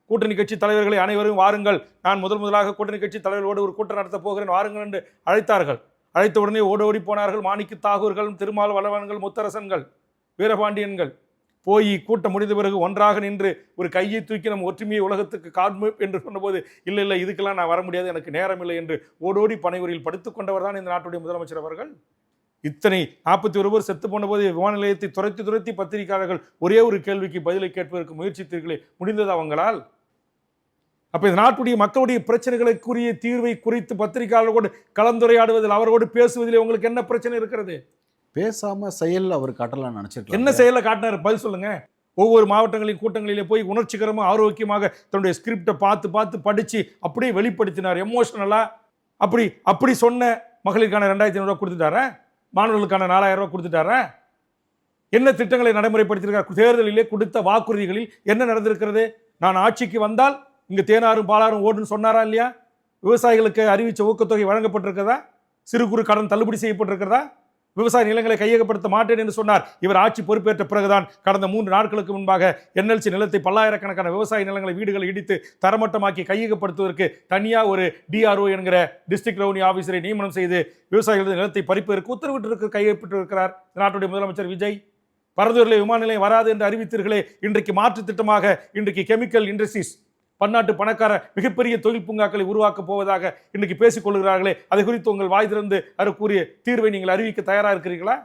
S2: கூட்டணி கட்சி தலைவர்களை அனைவரும் வாருங்கள், நான் முதலாக கூட்டணி கட்சி தலைவர்களோடு ஒரு கூட்டம் நடத்த போகிறேன், வாருங்கள் என்று அழைத்தார்கள். அழைத்த உடனே ஓடோடி போனார்கள். மாணிக்க தாகூர்கள், திருமால் வளவன்கள், முத்தரசன்கள், வீரபாண்டியன்கள் போய் கூட்டம் முடிந்த பிறகு ஒன்றாக நின்று ஒரு கையை தூக்கி நம்ம ஒற்றுமையை உலகத்துக்கு காண்போம் என்று சொன்னபோது இல்லை இதுக்கெல்லாம் நான் வர முடியாது, எனக்கு நேரம் இல்லை என்று ஓடோடி பனையூரில் படுத்துக் கொண்டவர் தான் இந்த நாட்டுடைய முதலமைச்சர் அவர்கள். இத்தனை 41 பேர் செத்து போன போது விமான நிலையத்தை துரத்தி பத்திரிகையாளர்கள் ஒரே ஒரு கேள்விக்கு பதிலை கேட்பதற்கு முயற்சித்தீர்களே, முடிந்தது அவங்களால்? அப்போ இந்த நாட்டுடைய மக்களுடைய பிரச்சனைகளுக்குரிய தீர்வை குறித்து பத்திரிகையாளர்களோடு கலந்துரையாடுவதில், அவரோடு பேசுவதில் உங்களுக்கு என்ன பிரச்சனை இருக்கிறது?
S1: பேசாம செயல் அவர் காட்டலாம் நினைச்சிருக்கேன்.
S2: என்ன செயலை காட்டினார்? பதில் சொல்லுங்க. ஒவ்வொரு மாவட்டங்களின் கூட்டங்களிலே போய் உணர்ச்சிகரமாக ஆரோக்கியமாக தன்னுடைய ஸ்கிரிப்டை பார்த்து படித்து அப்படியே வெளிப்படுத்தினார். எமோஷனலா அப்படி சொன்ன மகளிருக்கான 2,500 ரூபா கொடுத்துட்டாரா? மாணவர்களுக்கான 4,000 ரூபா கொடுத்துட்டாரா? என்ன திட்டங்களை நடைமுறைப்படுத்தியிருக்கார்? தேர்தலிலே கொடுத்த வாக்குறுதிகளில் என்ன நடந்திருக்கிறது? நான் ஆட்சிக்கு வந்தால் இங்கே தேனாரும் பாலாரும் ஓடுன்னு சொன்னாரா இல்லையா? விவசாயிகளுக்கு அறிவித்த ஊக்கத்தொகை வழங்கப்பட்டிருக்கிறதா? சிறு குறு கடன் தள்ளுபடி செய்யப்பட்டிருக்கிறதா? விவசாய நிலங்களை கையகப்படுத்த மாட்டேன் என்று சொன்னார். இவர் ஆட்சி பொறுப்பேற்ற பிறகுதான் கடந்த 3 நாட்களுக்கு முன்பாக என்எல்சி நிலத்தை பல்லாயிரக்கணக்கான விவசாய நிலங்களை வீடுகளை இடித்து தரமட்டமாக்கி கையகப்படுத்துவதற்கு தனியாக ஒரு டிஆர்ஓ என்கிற டிஸ்ட்ரிக்ட் ரெவன்யூ ஆஃபீஸரை நியமனம் செய்து விவசாயிகளது நிலத்தை பறிப்பதற்கு உத்தரவிட்டிருக்க கையகப்பட்டிருக்கிறார் நாட்டுடைய முதலமைச்சர் விஜய். பரந்தூரில் விமான நிலையம் வராது என்று அறிவித்தீர்களே, இன்றைக்கு மாற்று திட்டமாக இன்றைக்கு கெமிக்கல் இண்டஸ்ட்ரீஸ், பன்னாட்டு பணக்கார மிகப்பெரிய தொழில் பூங்காக்களை உருவாக்கப் போவதாக இன்றைக்கு பேசிக் கொள்கிறார்களே, அதை குறித்து உங்கள் வாய் திறந்து அதற்குரிய தீர்வை நீங்கள் அறிவிக்க தயாராக இருக்கிறீர்களா?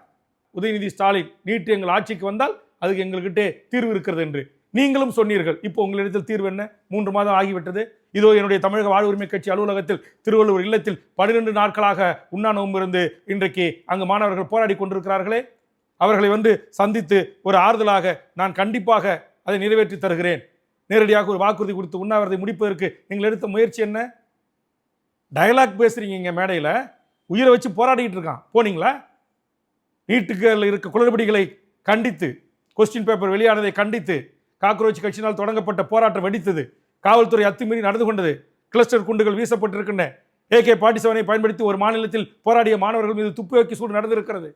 S2: உதயநிதி ஸ்டாலின் நீட்டு எங்கள் ஆட்சிக்கு வந்தால் அதுக்கு எங்கள்கிட்ட தீர்வு இருக்கிறது என்று நீங்களும் சொன்னீர்கள். இப்போ உங்களிடத்தில் தீர்வு என்ன? 3 மாதம் ஆகிவிட்டது. இதோ என்னுடைய தமிழக வாழ்வுரிமை கட்சி அலுவலகத்தில் திருவள்ளுவர் இல்லத்தில் 12 நாட்களாக உண்ணாநோன்பு இருந்து இன்றைக்கு அங்கு மாணவர்கள் போராடி கொண்டிருக்கிறார்களே, அவர்களை வந்து சந்தித்து ஒரு ஆறுதலாக நான் கண்டிப்பாக அதை நிறைவேற்றி தருகிறேன், நேரடியாக ஒரு வாக்குறுதி கொடுத்து உண்ணாவிரதை முடிப்பதற்கு நீங்கள் எடுத்த முயற்சி என்ன? டயலாக் பேசுறீங்க இங்க மேடையில், உயிரை வச்சு போராடிட்டு இருக்கான். போனீங்களா? நீட்டுக்கு இருக்க குளறுபடிகளை கண்டித்து, கொஸ்டின் பேப்பர் வெளியானதை கண்டித்து, காக்ரோச் கட்சியினால் தொடங்கப்பட்ட போராட்டம் வெடித்தது, காவல்துறை அத்துமீறி நடந்து கொண்டது, கிளஸ்டர் குண்டுகள் வீசப்பட்டிருக்கின்றன, AK-47 பயன்படுத்தி ஒரு மாநிலத்தில் போராடிய மாணவர்கள் மீது துப்பாக்கி சூடு நடந்திருக்கிறது.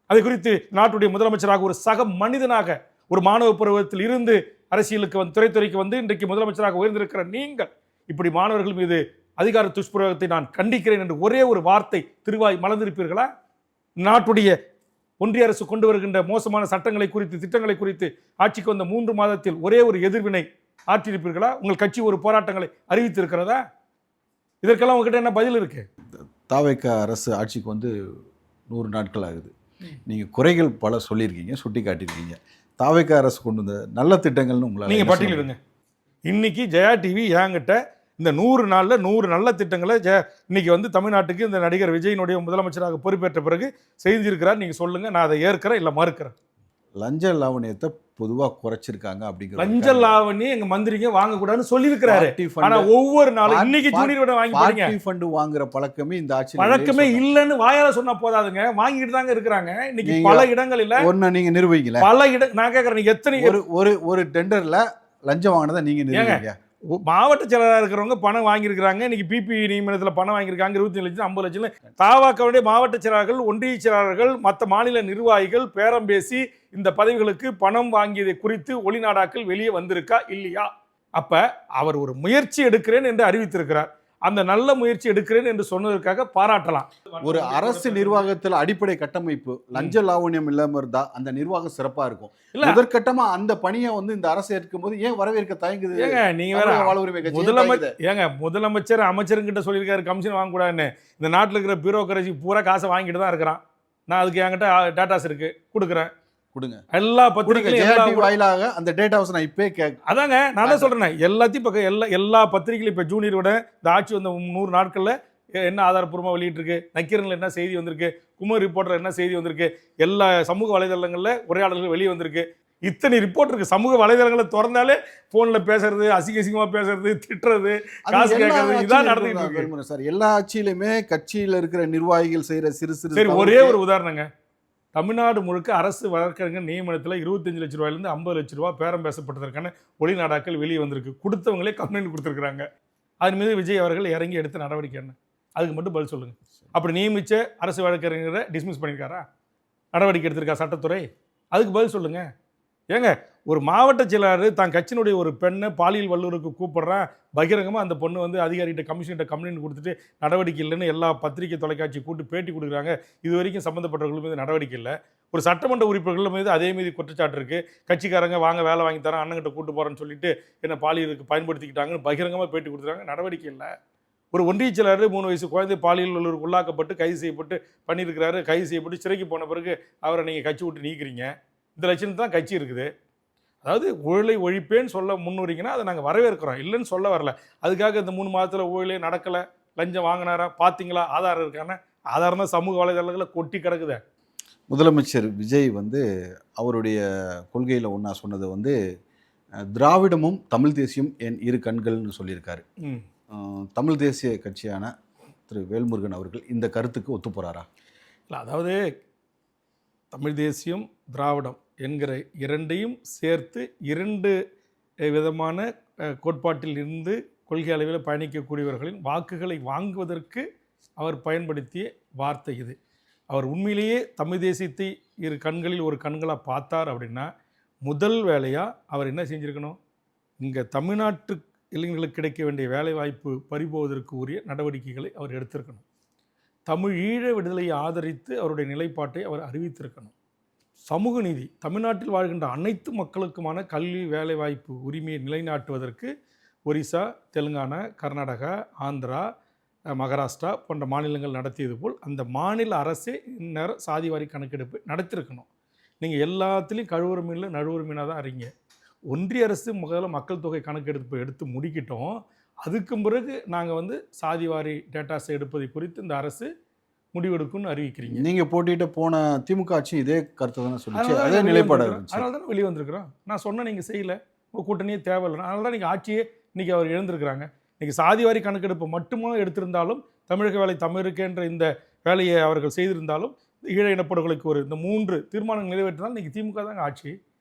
S2: அது குறித்து நாட்டுடைய முதலமைச்சராக ஒரு சக மனிதனாக ஒரு மாணவ பருவத்தில் இருந்து அரசியலுக்கு வந்து துறைத்துறைக்கு வந்து இன்றைக்கு முதலமைச்சராக உயர்ந்திருக்கிற நீங்கள் இப்படி மாணவர்கள் மீது அதிகார துஷ்பிரயோகத்தை நான் கண்டிக்கிறேன் என்று ஒரே ஒரு வார்த்தை திருவாய் மலர்ந்திருப்பீர்களா? நாட்டுடைய ஒன்றிய அரசு கொண்டு வருகின்ற மோசமான சட்டங்களை குறித்து, திட்டங்களை குறித்து ஆட்சிக்கு வந்த 3 மாதத்தில் ஒரே ஒரு எதிர்வினை ஆற்றியிருப்பீர்களா? உங்கள் கட்சி ஒரு போராட்டங்களை அறிவித்திருக்கிறதா? இதற்கெல்லாம் உங்ககிட்ட என்ன பதில் இருக்கு?
S1: தாவேக அரசு ஆட்சிக்கு வந்து 100 நாட்கள் ஆகுது. நீங்கள் குறைகள் பல சொல்லியிருக்கீங்க, சுட்டி காட்டியிருக்கீங்க. தாவேக அரசு கொண்டு வந்த நல்ல திட்டங்கள்னு உங்களால்
S2: நீங்கள் பட்டியலிடுங்க. இன்னைக்கு ஜெயா டிவி என்கிட்ட இந்த 100 நாளில் 100 நல்ல திட்டங்களை இன்னைக்கு வந்து தமிழ்நாட்டுக்கு இந்த நடிகர் விஜயினுடைய முதலமைச்சராக பொறுப்பேற்ற பிறகு செய்திருக்கிறார். நீங்கள் சொல்லுங்கள், நான் அதை ஏற்கிறேன் இல்லை மறுக்கிறேன்.
S1: லஞ்ச லாவணியத்தை பொதுவாக குறைச்சிருக்காங்க அப்படிங்கிற
S2: லஞ்ச லாவணி எங்க மந்திரிங்க வாங்கக்கூடாதுன்னு சொல்லியிருக்கிறாரு. ஆனா ஒவ்வொரு நாளும் இன்னைக்கு ஜூனியர் விட வாங்கி
S1: ஃபண்ட் வாங்குற பழக்கமே இந்த ஆட்சி
S2: பழக்கமே இல்லைன்னு வாயால சொன்னா போதாதுங்க, வாங்கிட்டு தாங்க இருக்கிறாங்க. இன்னைக்கு பல இடங்கள் இல்ல.
S1: ஒன்னு நீங்க நிரூபிக்கல.
S2: பல இடம் நான் கேட்கறேன், நீங்க எத்தனை
S1: ஒரு டெண்டர்ல லஞ்சம் வாங்கினதை நீங்க நிரூபிங்க.
S2: மாவட்ட செயலராக இருக்கிறவங்க பணம் வாங்கியிருக்கிறாங்க. இன்னைக்கு பிபி நியமனத்தில் பணம் வாங்கியிருக்காங்க 25 லட்சம் 50 லட்சம். தாவாக்கவுடைய மாவட்ட செயலாளர்கள், ஒன்றிய செயலாளர்கள், மற்ற மாநில நிர்வாகிகள் பேரம் பேசி இந்த பதவிகளுக்கு பணம் வாங்கியதை குறித்து ஒளிநாடாக்கள் வெளியே வந்திருக்கா இல்லையா? அப்ப அவர் ஒரு முயற்சி எடுக்கிறேன் என்று அறிவித்திருக்கிறார். அந்த நல்ல முயற்சி எடுக்கிறேன் என்று சொன்னதற்காக பாராட்டலாம்.
S1: ஒரு அரசு நிர்வாகத்தில் அடிப்படை கட்டமைப்பு லஞ்ச லாவணியம் இல்லாம இருந்தா அந்த நிர்வாகம் சிறப்பா இருக்கும். முதற்கட்டமா அந்த பணியை வந்து இந்த அரசு ஏற்கும் போது ஏன் வரவேற்க தயங்குது?
S2: நீங்க வேற முதலமைச்சர் அமைச்சர்கிட்ட சொல்லியிருக்காரு கமிஷன் வாங்கக்கூடாதுன்னு. இந்த நாட்டில் இருக்கிற பியூரோக்ரசி பூரா காசை வாங்கிட்டு தான் இருக்கிறான். நான் அதுக்கு என்கிட்ட டேட்டாஸ் இருக்கு, கொடுக்குறேன்.
S1: கொடுங்க
S2: எல்லா பத்திரிகையும்
S1: வாயிலாக அந்த டேட்டாஸ் நான் இப்பே
S2: அதாங்க நான் தான் சொல்றேன். எல்லாத்தையும் பக்கம் எல்லா பத்திரிகைகளும் இப்போ ஜூனியரோட இந்த ஆட்சி வந்த 100 நாட்கள்ல என்ன ஆதாரப்பூர்வமாக வெளியிட்டிருக்கு, நக்கீரனில் என்ன செய்தி வந்திருக்கு, குமார் ரிப்போர்ட்டர் என்ன செய்தி வந்திருக்கு, எல்லா சமூக வலைதளங்களில் உரையாடல்கள் வெளியே வந்திருக்கு. இத்தனை ரிப்போர்ட் இருக்கு. சமூக வலைதளங்களை திறந்தாலே போன்ல பேசுறது, அசிங்கமா பேசுறது, திட்டுறது, காசு கேட்கறது, இதான் நடந்துட்டு இருக்கு
S1: சார். எல்லா ஆட்சியிலுமே கட்சியில் இருக்கிற நிர்வாகிகள் செய்யற சிறு
S2: சரி ஒரே ஒரு உதாரணங்க. தமிழ்நாடு முழுக்க அரசு வழக்கறிஞர் நியமனத்தில் 25 லட்ச ரூபாயிலிருந்து 50 லட்ச ரூபா பேரம் பேசப்பட்டதற்கான ஒளிநாடாக்கள் வெளியே வந்திருக்கு. கொடுத்தவங்களே கம்ப்ளைண்ட் கொடுத்துருக்காங்க. அதன் மீது விஜய் அவர்கள் இறங்கி எடுத்த நடவடிக்கை என்ன? அதுக்கு மட்டும் பதில் சொல்லுங்க. அப்படி நியமிச்ச அரசு வழக்கறிஞரை டிஸ்மிஸ் பண்ணியிருக்காரா? நடவடிக்கை எடுத்திருக்கா சட்டத்துறை? அதுக்கு பதில் சொல்லுங்க. ஏங்க ஒரு மாவட்ட செயலாளர் தான் கட்சியினுடைய ஒரு பெண்ணை பாலியல் வல்லுறவுக்கு கூப்பிடுறான், பகிரங்கமாக அந்த பொண்ணு வந்து அதிகாரிகிட்ட கமிஷன்கிட்ட கம்ப்ளைண்ட் கொடுத்துட்டு நடவடிக்கை இல்லைன்னு எல்லா பத்திரிகை தொலைக்காட்சி கூட்டு பேட்டி கொடுக்குறாங்க. இது வரைக்கும் சம்மந்தப்பட்டவர்கள் மீது நடவடிக்கை இல்லை. ஒரு சட்டமன்ற உறுப்பினர்கள் மீது அதே மீது குற்றச்சாட்டு இருக்குது. கட்சிக்காரங்க வாங்க வேலை வாங்கி தரேன், அண்ணங்கிட்ட கூட்டு போகிறேன்னு சொல்லிட்டு என்ன பாலியலுக்கு பயன்படுத்திக்கிட்டாங்கன்னு பகிரங்கமாக பேட்டி கொடுத்துறாங்க. நடவடிக்கை இல்லை. ஒரு ஒன்றிய செயலாளர் 3 வயசு குழந்தை பாலியல் வல்லுறவுக்கு உள்ளாக்கப்பட்டு கைது செய்யப்பட்டு பண்ணியிருக்கிறாரு. கைது செய்யப்பட்டு சிறைக்கு போன பிறகு அவரை நீங்கள் கட்சி விட்டு நீக்கிறீங்க. இந்த லட்சணத்து தான் கட்சி இருக்குது. அதாவது ஊழலை ஒழிப்பேன்னு சொல்ல முன்னுரிங்கன்னா அதை நாங்கள் வரவேற்கிறோம், இல்லைன்னு சொல்ல வரல. அதுக்காக இந்த 3 மாதத்தில் ஊழலே நடக்கலை, லஞ்சம் வாங்கினாரா, பார்த்தீங்களா, ஆதாரம் இருக்கான? ஆதாரம் தான் சமூக வலைதளங்களில் கொட்டி கிடக்குது.
S1: முதலமைச்சர் விஜய் வந்து அவருடைய கொள்கையில் ஒன்றா சொன்னது வந்து திராவிடமும் தமிழ் தேசியம் என் இரு கண்கள்னு சொல்லியிருக்காரு. தமிழ் தேசிய கட்சியான திரு வேல்முருகன் அவர்கள் இந்த கருத்துக்கு ஒத்து போகிறாரா?
S2: இல்லை, அதாவது தமிழ் தேசியம் திராவிடம் என்கிற இரண்டையும் சேர்த்து 2 விதமான கோட்பாட்டில் இருந்து கொள்கை அளவில் பயணிக்கக்கூடியவர்களின் வாக்குகளை வாங்குவதற்கு அவர் பயன்படுத்திய வார்த்தை இது. அவர் உண்மையிலேயே தமிழ் தேசியத்தை இரு கண்களில் ஒரு கண்களாக பார்த்தார் அப்படின்னா முதல் வேலையாக அவர் என்ன செஞ்சுருக்கணும்? இங்கே தமிழ்நாட்டு இளைஞர்களுக்கு கிடைக்க வேண்டிய வேலை வாய்ப்பு பறிபோவதற்கு உரிய நடவடிக்கைகளை அவர் எடுத்திருக்கணும். தமிழ் ஈழ விடுதலையை ஆதரித்து அவருடைய நிலைப்பாட்டை அவர் அறிவித்திருக்கணும். சமூக நீதி, தமிழ்நாட்டில் வாழ்கின்ற அனைத்து மக்களுக்குமான கல்வி வேலைவாய்ப்பு உரிமையை நிலைநாட்டுவதற்கு ஒரிசா, தெலுங்கானா, கர்நாடகா, ஆந்திரா, மகாராஷ்டிரா போன்ற மாநிலங்கள் நடத்தியது போல் அந்த மாநில அரசே இந்நேரம் சாதிவாரி கணக்கெடுப்பு நடத்திருக்கணும். நீங்கள் எல்லாத்துலேயும் கழுவுற மீனில் நழுவுற மீனாக தான் அறிங்க. ஒன்றிய அரசு முதல்ல மக்கள் தொகை கணக்கெடுப்பு எடுத்து முடிக்கிட்டோம். அதுக்கு பிறகு நாங்கள் வந்து சாதிவாரி டேட்டாஸை எடுப்பதை குறித்து இந்த அரசு முடிவெடுக்கும்னு அறிவிக்கிறீங்க.
S1: நீங்க போட்டியிட்ட போன திமுக ஆட்சியும் இதே கருத்தை தானே சொல்லிச்சு,
S2: அதனால
S1: அதே
S2: தான்
S1: நிலைப்பாடு இருந்துச்சு.
S2: அதனால தான் வெளியே வந்திருக்கிறோம். நான் சொன்ன நீங்கள் செய்யலை, உங்கள் கூட்டணியே தேவையில்லை. அதனால தான் நீங்கள் ஆட்சியே இன்றைக்கி அவர் எழுந்திருக்கிறாங்க. இன்றைக்கி சாதிவாரி கணக்கெடுப்பு மட்டுமா எடுத்திருந்தாலும், தமிழக வேலை தமிழுக்கென்ற இந்த வேலையை அவர்கள் செய்திருந்தாலும், ஈழ இனப்படுகொலைக்கு ஒரு இந்த 3 தீர்மானங்கள் நிறைவேற்றினால் இன்றைக்கி திமுக தாங்க ஆட்சி.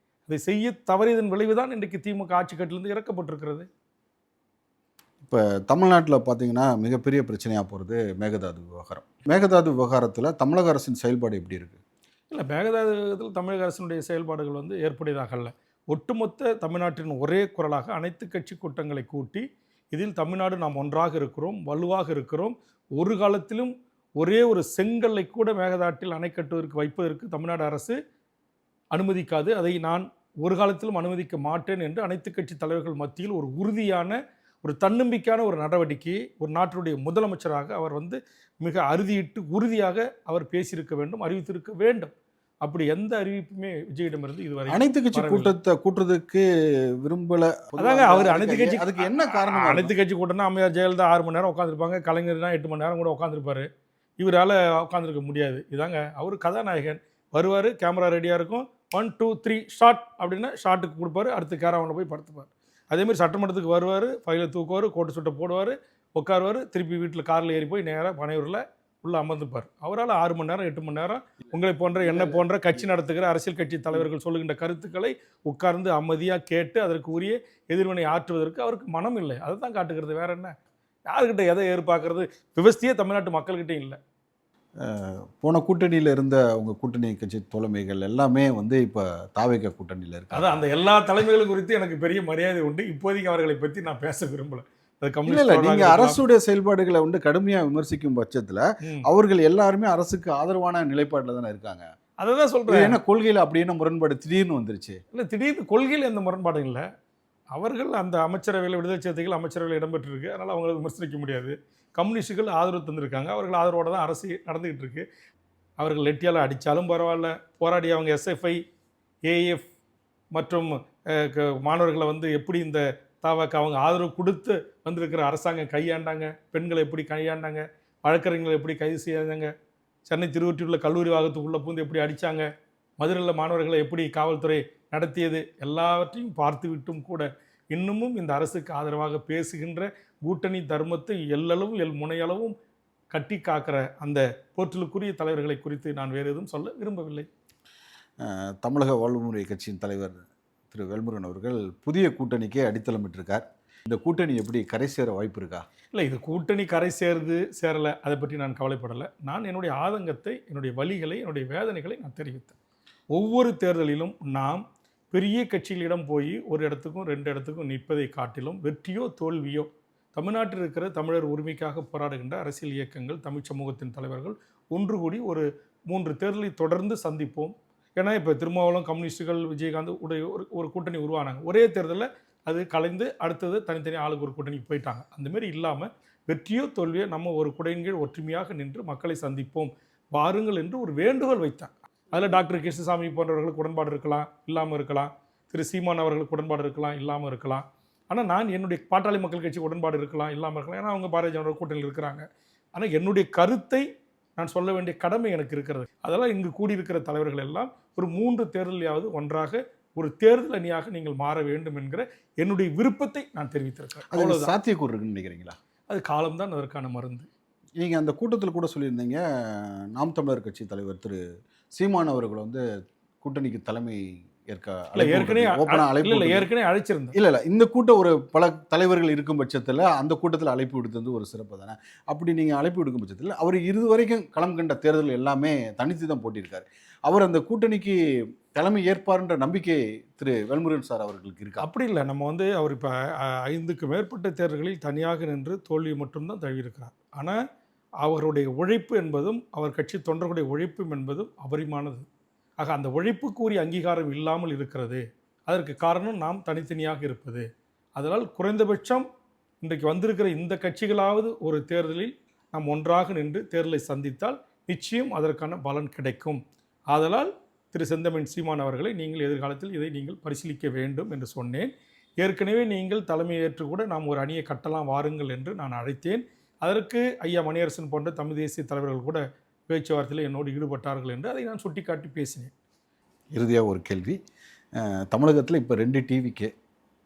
S2: அதை செய்ய தவறியதன் விளைவு தான் இன்றைக்கு திமுக ஆட்சி கட்டிலிருந்து இறக்கப்பட்டிருக்கிறது.
S1: இப்போ தமிழ்நாட்டில் பார்த்தீங்கன்னா மிகப்பெரிய பிரச்சனையாக போகிறது மேகதாது விவகாரம். மேகதாது விவகாரத்தில் தமிழக அரசின் செயல்பாடு எப்படி இருக்குது?
S2: இல்லை, மேகதாதுவில் தமிழக அரசினுடைய செயல்பாடுகள் வந்து ஏற்புடையதாக அல்ல. ஒட்டுமொத்த தமிழ்நாட்டின் ஒரே குரலாக அனைத்து கட்சி கூட்டங்களை கூட்டி, இதில் தமிழ்நாடு நாம் ஒன்றாக இருக்கிறோம், வலுவாக இருக்கிறோம், ஒரு காலத்திலும் ஒரே ஒரு செங்கல்லை கூட மேகதாட்டில் அணை கட்டுவதற்கு வைப்பதற்கு தமிழ்நாடு அரசு அனுமதிக்காது, அதை நான் ஒரு காலத்திலும் அனுமதிக்க மாட்டேன் என்று அனைத்து கட்சி தலைவர்கள் மத்தியில் ஒரு உறுதியான, ஒரு தன்னம்பிக்கையான ஒரு நடவடிக்கை ஒரு நாட்டினுடைய முதலமைச்சராக அவர் வந்து மிக அறுதியிட்டு உறுதியாக அவர் பேசியிருக்க வேண்டும், அறிவித்திருக்க வேண்டும். அப்படி எந்த அறிவிப்புமே விஜயிடமிருந்து இதுவரை
S1: அனைத்து கட்சி கூட்டத்தை கூட்டுறதுக்கு விரும்பல.
S2: அதாங்க அவர் அனைத்து கட்சி,
S1: அதுக்கு என்ன காரணம்?
S2: அனைத்து கட்சி கூட்டம்னா அம்மையார் ஜெயலலிதா 6 மணி நேரம் உட்காந்துருப்பாங்க, கலைஞர்னா 8 மணி நேரம் கூட உட்காந்துருப்பாரு. இவரால் உட்காந்துருக்க முடியாது. இதாங்க அவர் கதாநாயகன். வருவார், கேமரா ரெடியாக இருக்கும், 1 2 3 ஷாட் அப்படின்னா ஷாட்டுக்கு கொடுப்பாரு, அடுத்து கேரவனில் போய் படுத்துப்பார். அதேமாதிரி சட்டமன்றத்துக்கு வருவார், ஃபைலை தூக்குவார், கோட்டு சுட்டை போடுவார், உட்காருவார், திருப்பி வீட்டில் காரில் ஏறி போய் நேராக பனையூரில் உள்ளே அமர்ந்துப்பார். அவரால் 6 மணி நேரம் 8 மணி நேரம் உங்களை போன்ற என்ன போன்ற கட்சி நடத்துகிற அரசியல் கட்சி தலைவர்கள் சொல்லுகின்ற கருத்துக்களை உட்கார்ந்து அமைதியாக கேட்டு அதற்கு உரிய எதிர்வினை ஆற்றுவதற்கு அவருக்கு மனம் இல்லை. அதை தான் காட்டுகிறது. வேற என்ன? யாருக்கிட்ட எதை எதிர்பார்க்கறது? விவசாயே தமிழ்நாட்டு மக்கள்கிட்ட இல்லை.
S1: போன கூட்டணியில் இருந்த உங்கள் கூட்டணி கட்சி தோழமைகள் எல்லாமே வந்து இப்போ தாவேக கூட்டணியில் இருக்கு.
S2: அதான் அந்த எல்லா தலைமைகள் குறித்து எனக்கு பெரிய மரியாதை உண்டு. இப்போதைக்கு அவர்களை பற்றி நான் பேச விரும்பல.
S1: இல்லை, நீங்க அரசுடைய செயல்பாடுகளை வந்து கடுமையாக விமர்சிக்கும் பட்சத்தில் அவர்கள் எல்லாருமே அரசுக்கு ஆதரவான நிலைப்பாட்டில் தானே இருக்காங்க.
S2: அதை தான் சொல்கிறேன்.
S1: ஏன்னா கொள்கையில் அப்படி என்ன முரண்பாடு திடீர்னு வந்துருச்சு?
S2: இல்லை, திடீர்னு கொள்கையில் எந்த முரண்பாடும் இல்லை. அவர்கள் அந்த அமைச்சரவையில் விடுதலை சிறுத்தைகள் அமைச்சரவையில் இடம்பெற்றிருக்கு, அதனால் அவங்களை விமர்சிக்க முடியாது. கம்யூனிஸ்டுகள் ஆதரவு தந்திருக்காங்க, அவர்கள் ஆதரவோடு தான் அரசு நடந்துக்கிட்டு இருக்கு. அவர்கள் லெட்டியால் அடித்தாலும் பரவாயில்ல, போராடி அவங்க எஸ்எஃப்ஐ, ஏஎஃப் மற்றும் மாணவர்களை வந்து எப்படி இந்த தாவாக்கு அவங்க ஆதரவு கொடுத்து வந்திருக்கிற அரசாங்கம் கையாண்டாங்க, பெண்களை எப்படி கையாண்டாங்க, வழக்கறிஞர்களை எப்படி கைது செய்யாங்க, சென்னை திருவொற்றியூரில் கல்லூரி வாகத்துக்குள்ளே பூந்து எப்படி அடித்தாங்க, மதுரையில் மாணவர்களை எப்படி காவல்துறை நடத்தியது, எல்லாவற்றையும் பார்த்து விட்டும் கூட இன்னமும் இந்த அரசுக்கு ஆதரவாக பேசுகின்ற கூட்டணி தர்மத்தை எல்லளவும் முனையளவும் கட்டி காக்கிற அந்த போற்றலுக்குரிய தலைவர்களை குறித்து நான் வேறு எதுவும் சொல்ல விரும்பவில்லை.
S1: தமிழக வாழ்வுமுறை கட்சியின் தலைவர் திரு வேல்முருகன் அவர்கள் புதிய கூட்டணிக்கே அடித்தளமிட்டிருக்கார். இந்த கூட்டணி எப்படி கரை சேர வாய்ப்பு இருக்கா?
S2: இல்லை, இது கூட்டணி கரை சேரலை, அதை பற்றி நான் கவலைப்படலை. நான் என்னுடைய ஆதங்கத்தை, என்னுடைய வலிகளை, என்னுடைய வேதனைகளை நான் தெரிவித்தேன். ஒவ்வொரு தேர்தலிலும் நாம் பெரிய கட்சிகளிடம் போய் ஒரு இடத்துக்கும் 2 இடத்துக்கும் நிற்பதை காட்டிலும் வெற்றியோ தோல்வியோ தமிழ்நாட்டில் இருக்கிற தமிழர் உரிமைக்காக போராடுகின்ற அரசியல் இயக்கங்கள், தமிழ் சமூகத்தின் தலைவர்கள் ஒன்று கூடி ஒரு 3 தேர்தலை தொடர்ந்து சந்திப்போம். ஏன்னா இப்போ திருமாவளவன், கம்யூனிஸ்டுகள், விஜயகாந்த் உடைய ஒரு கூட்டணி உருவானாங்க. ஒரே தேர்தலில் அது கலைந்து அடுத்தது தனித்தனி ஆளுக்கு ஒரு கூட்டணி போயிட்டாங்க. அந்தமாரி இல்லாமல் வெற்றியோ தோல்வியோ நம்ம ஒரு குடையின் கீழ் ஒற்றுமையாக நின்று மக்களை சந்திப்போம் வாருங்கள் என்று ஒரு வேண்டுகோள் வைத்தாங்க. அதில் டாக்டர் கிருஷ்ணசாமி போன்றவர்களுக்கு உடன்பாடு இருக்கலாம், இல்லாமல் இருக்கலாம். திரு சீமான் அவர்களுக்கு உடன்பாடு இருக்கலாம், இல்லாமல் இருக்கலாம். ஆனால் நான் என்னுடைய பாட்டாளி மக்கள் கட்சி உடன்பாடு இருக்கலாம், இல்லாமல் இருக்கலாம். ஏன்னா அவங்க பாரதிய ஜனதா கூட்டணியில் இருக்கிறாங்க. ஆனால் என்னுடைய கருத்தை நான் சொல்ல வேண்டிய கடமை எனக்கு இருக்கிறது. அதெல்லாம் இங்கு கூடியிருக்கிற தலைவர்கள் எல்லாம் ஒரு 3 தேர்தலையாவது ஒன்றாக ஒரு தேர்தல் அணியாக நீங்கள் மாற வேண்டும் என்கிற என்னுடைய விருப்பத்தை நான் தெரிவித்திருக்கிறேன்.
S1: அவ்வளோ சாத்தியக்கூறு இருக்குன்னு நினைக்கிறீங்களா?
S2: அது காலம்தான் அதற்கான மருந்து.
S1: நீங்கள் அந்த கூட்டத்தில் கூட சொல்லியிருந்தீங்க, நாம் தமிழர் கட்சி தலைவர் திரு சீமான் அவர்கள் வந்து கூட்டணிக்கு தலைமை ஏற்க
S2: ஏற்கனவே அழைச்சிருந்தேன்.
S1: இல்லை, இந்த கூட்டம் ஒரு பல தலைவர்கள் இருக்கும் பட்சத்தில் அந்த கூட்டத்தில் அழைப்பு விடுத்தது ஒரு சிறப்பு தானே. அப்படி நீங்கள் அழைப்பு விடுக்கும் பட்சத்தில் அவர் இதுவரைக்கும் களம் கண்ட தேர்தல் எல்லாமே தனித்து தான் போட்டியிருக்காரு. அவர் அந்த கூட்டணிக்கு தலைமை ஏற்பார்ன்ற நம்பிக்கை திரு வேல்முருகன் சார் அவர்களுக்கு இருக்கு?
S2: அப்படி இல்லை. நம்ம வந்து அவர் இப்போ 5க்கு மேற்பட்ட தேர்தல்களில் தனியாக நின்று தோல்வி மட்டும்தான் தழுவியிருக்கிறார். ஆனால் அவருடைய உழைப்பு என்பதும் அவர் கட்சி தொண்டர்களுடைய உழைப்பும் என்பதும் அபரிமானது. ஆக அந்த உழைப்புக்குரிய அங்கீகாரம் இல்லாமல் இருக்கிறது. அதற்கு காரணம் நாம் தனித்தனியாக இருப்பது. அதனால் குறைந்தபட்சம் இன்றைக்கு வந்திருக்கிற இந்த கட்சிகளாவது ஒரு தேர்தலில் நாம் ஒன்றாக நின்று தேர்தலை சந்தித்தால் நிச்சயம் அதற்கான பலன் கிடைக்கும். ஆதலால் திரு செந்தமிழ் சீமான் அவர்களை நீங்கள் எதிர்காலத்தில் இதை நீங்கள் பரிசீலிக்க வேண்டும் என்று சொன்னேன். ஏற்கனவே நீங்கள் தலைமையேற்று கூட நாம் ஒரு அணியை கட்டலாம் வாருங்கள் என்று நான் அழைத்தேன். அதற்கு ஐயா மணியரசன் போன்ற தமிழ் தேசிய தலைவர்கள் கூட பேச்சுவார்த்தையில் என்னோடு ஈடுபட்டார்கள் என்று அதை நான் சுட்டிக்காட்டி பேசினேன்.
S1: இறுதியாக ஒரு கேள்வி. தமிழகத்தில் இப்போ 2 டிவிக்கு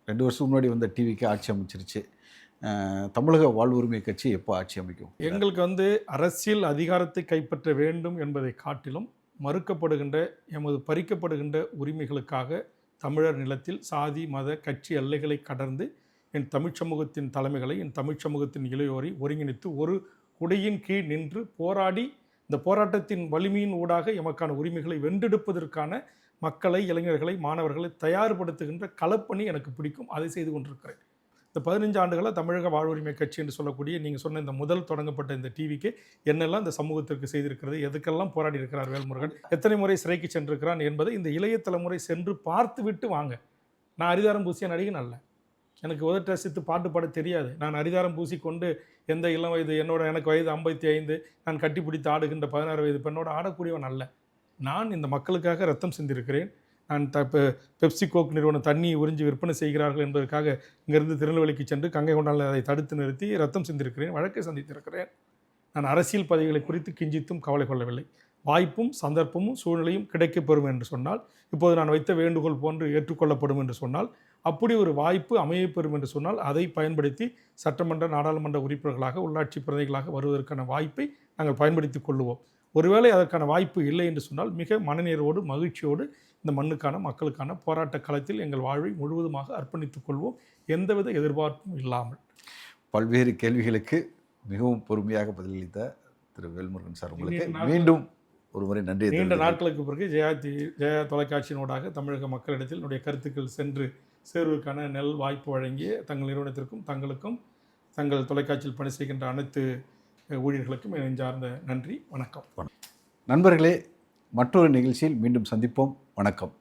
S1: 2 வருஷம் முன்னாடி வந்த டிவிக்கு ஆட்சி அமைச்சிருச்சு. தமிழக வாழ்வுரிமை கட்சி எப்போ ஆட்சி அமைக்கும்?
S2: எங்களுக்கு அரசியல் அதிகாரத்தை கைப்பற்ற வேண்டும் என்பதை காட்டிலும் மறுக்கப்படுகின்ற எமது பறிக்கப்படுகின்ற உரிமைகளுக்காக தமிழர் நிலத்தில் சாதி மத கட்சி எல்லைகளை கடந்து என் தமிழ்ச் சமூகத்தின் தலைமைகளை, என் தமிழ்ச் சமூகத்தின் இளையோரை ஒருங்கிணைத்து ஒரு குடையின் கீழ் நின்று போராடி இந்த போராட்டத்தின் வலிமையின் ஊடாக எமக்கான உரிமைகளை வென்றெடுப்பதற்கான மக்களை, இளைஞர்களை, மாணவர்களை தயார்படுத்துகின்ற களப்பணி எனக்கு பிடிக்கும். அதை செய்து கொண்டிருக்கிறேன். இந்த 15 ஆண்டுகளாக தமிழக வாழ்வுரிமை கட்சி என்று சொல்லக்கூடிய நீங்கள் சொன்ன இந்த முதல் தொடங்கப்பட்ட இந்த டிவிக்கு என்னெல்லாம் இந்த சமூகத்திற்கு செய்திருக்கிறது, எதுக்கெல்லாம் போராடி இருக்கிறார் வேல்முருகன், எத்தனை முறை சிறைக்கு சென்றிருக்கிறான் என்பதை இந்த இளைய தலைமுறை சென்று பார்த்து விட்டு வாங்க. நான் அரிதாரம் பூசிய நடிகன் அல்ல. எனக்கு உதட்ட ரசித்து பாட்டு பாட தெரியாது. நான் அரிதாரம் பூசிக்கொண்டு எந்த இளம் வயது எனக்கு வயது 55 நான் கட்டிப்பிடித்து ஆடுகின்ற 16 வயது பெண்ணோடு ஆடக்கூடியவன் அல்ல. நான் இந்த மக்களுக்காக ரத்தம் சிந்திருக்கிறேன். நான் பெப்சி கோக் நிறுவனம் தண்ணி உறிஞ்சி விற்பனை செய்கிறார்கள் என்பதற்காக இங்கிருந்து திருநெல்வேலிக்கு சென்று கங்கை கொண்டால் அதை தடுத்து நிறுத்தி ரத்தம் சிந்திருக்கிறேன், வழக்கை சந்தித்திருக்கிறேன். நான் அரசியல் பதவிகளை குறித்து கிஞ்சித்தும் கவலை கொள்ளவில்லை. வாய்ப்பும் சந்தர்ப்பமும் சூழ்நிலையும் கிடைக்கப்பெறும் என்று சொன்னால், இப்போது நான் வைத்த வேண்டுகோள் போன்று ஏற்றுக்கொள்ளப்படும் என்று சொன்னால், அப்படி ஒரு வாய்ப்பு அமையப்பெறும் என்று சொன்னால் அதை பயன்படுத்தி சட்டமன்ற நாடாளுமன்ற உறுப்பினர்களாக உள்ளாட்சி பிரதிநிதிகளாக வருவதற்கான வாய்ப்பை நாங்கள் பயன்படுத்தி கொள்ளுவோம். ஒருவேளை அதற்கான வாய்ப்பு இல்லை என்று சொன்னால் மிக மனநிறைவோடு மகிழ்ச்சியோடு இந்த மண்ணுக்கான மக்களுக்கான போராட்ட களத்தில் எங்கள் வாழ்வை முழுவதுமாக அர்ப்பணித்துக் கொள்வோம், எந்தவித எதிர்பார்ப்பும் இல்லாமல்.
S1: பல்வேறு கேள்விகளுக்கு மிகவும் பொறுமையாக பதிலளித்த திரு வேல்முருகன் சார், உங்களுக்கு மீண்டும் ஒரு முறை நன்றி.
S2: நீண்ட நாட்களுக்கு பிறகு ஜெயா தொலைக்காட்சியினூடாக தமிழக மக்களிடத்தில் என்னுடைய கருத்துக்கள் சென்று சேர்வதற்கான நெல் வாய்ப்பு வழங்கிய தங்கள் நிறுவனத்திற்கும் தங்களுக்கும் தங்கள் தொலைக்காட்சியில் பணி செய்கின்ற அனைத்து ஊழியர்களுக்கும் நெஞ்சார்ந்த நன்றி. வணக்கம்.
S1: நண்பர்களே, மற்றொரு நிகழ்ச்சியில் மீண்டும் சந்திப்போம். வணக்கம்.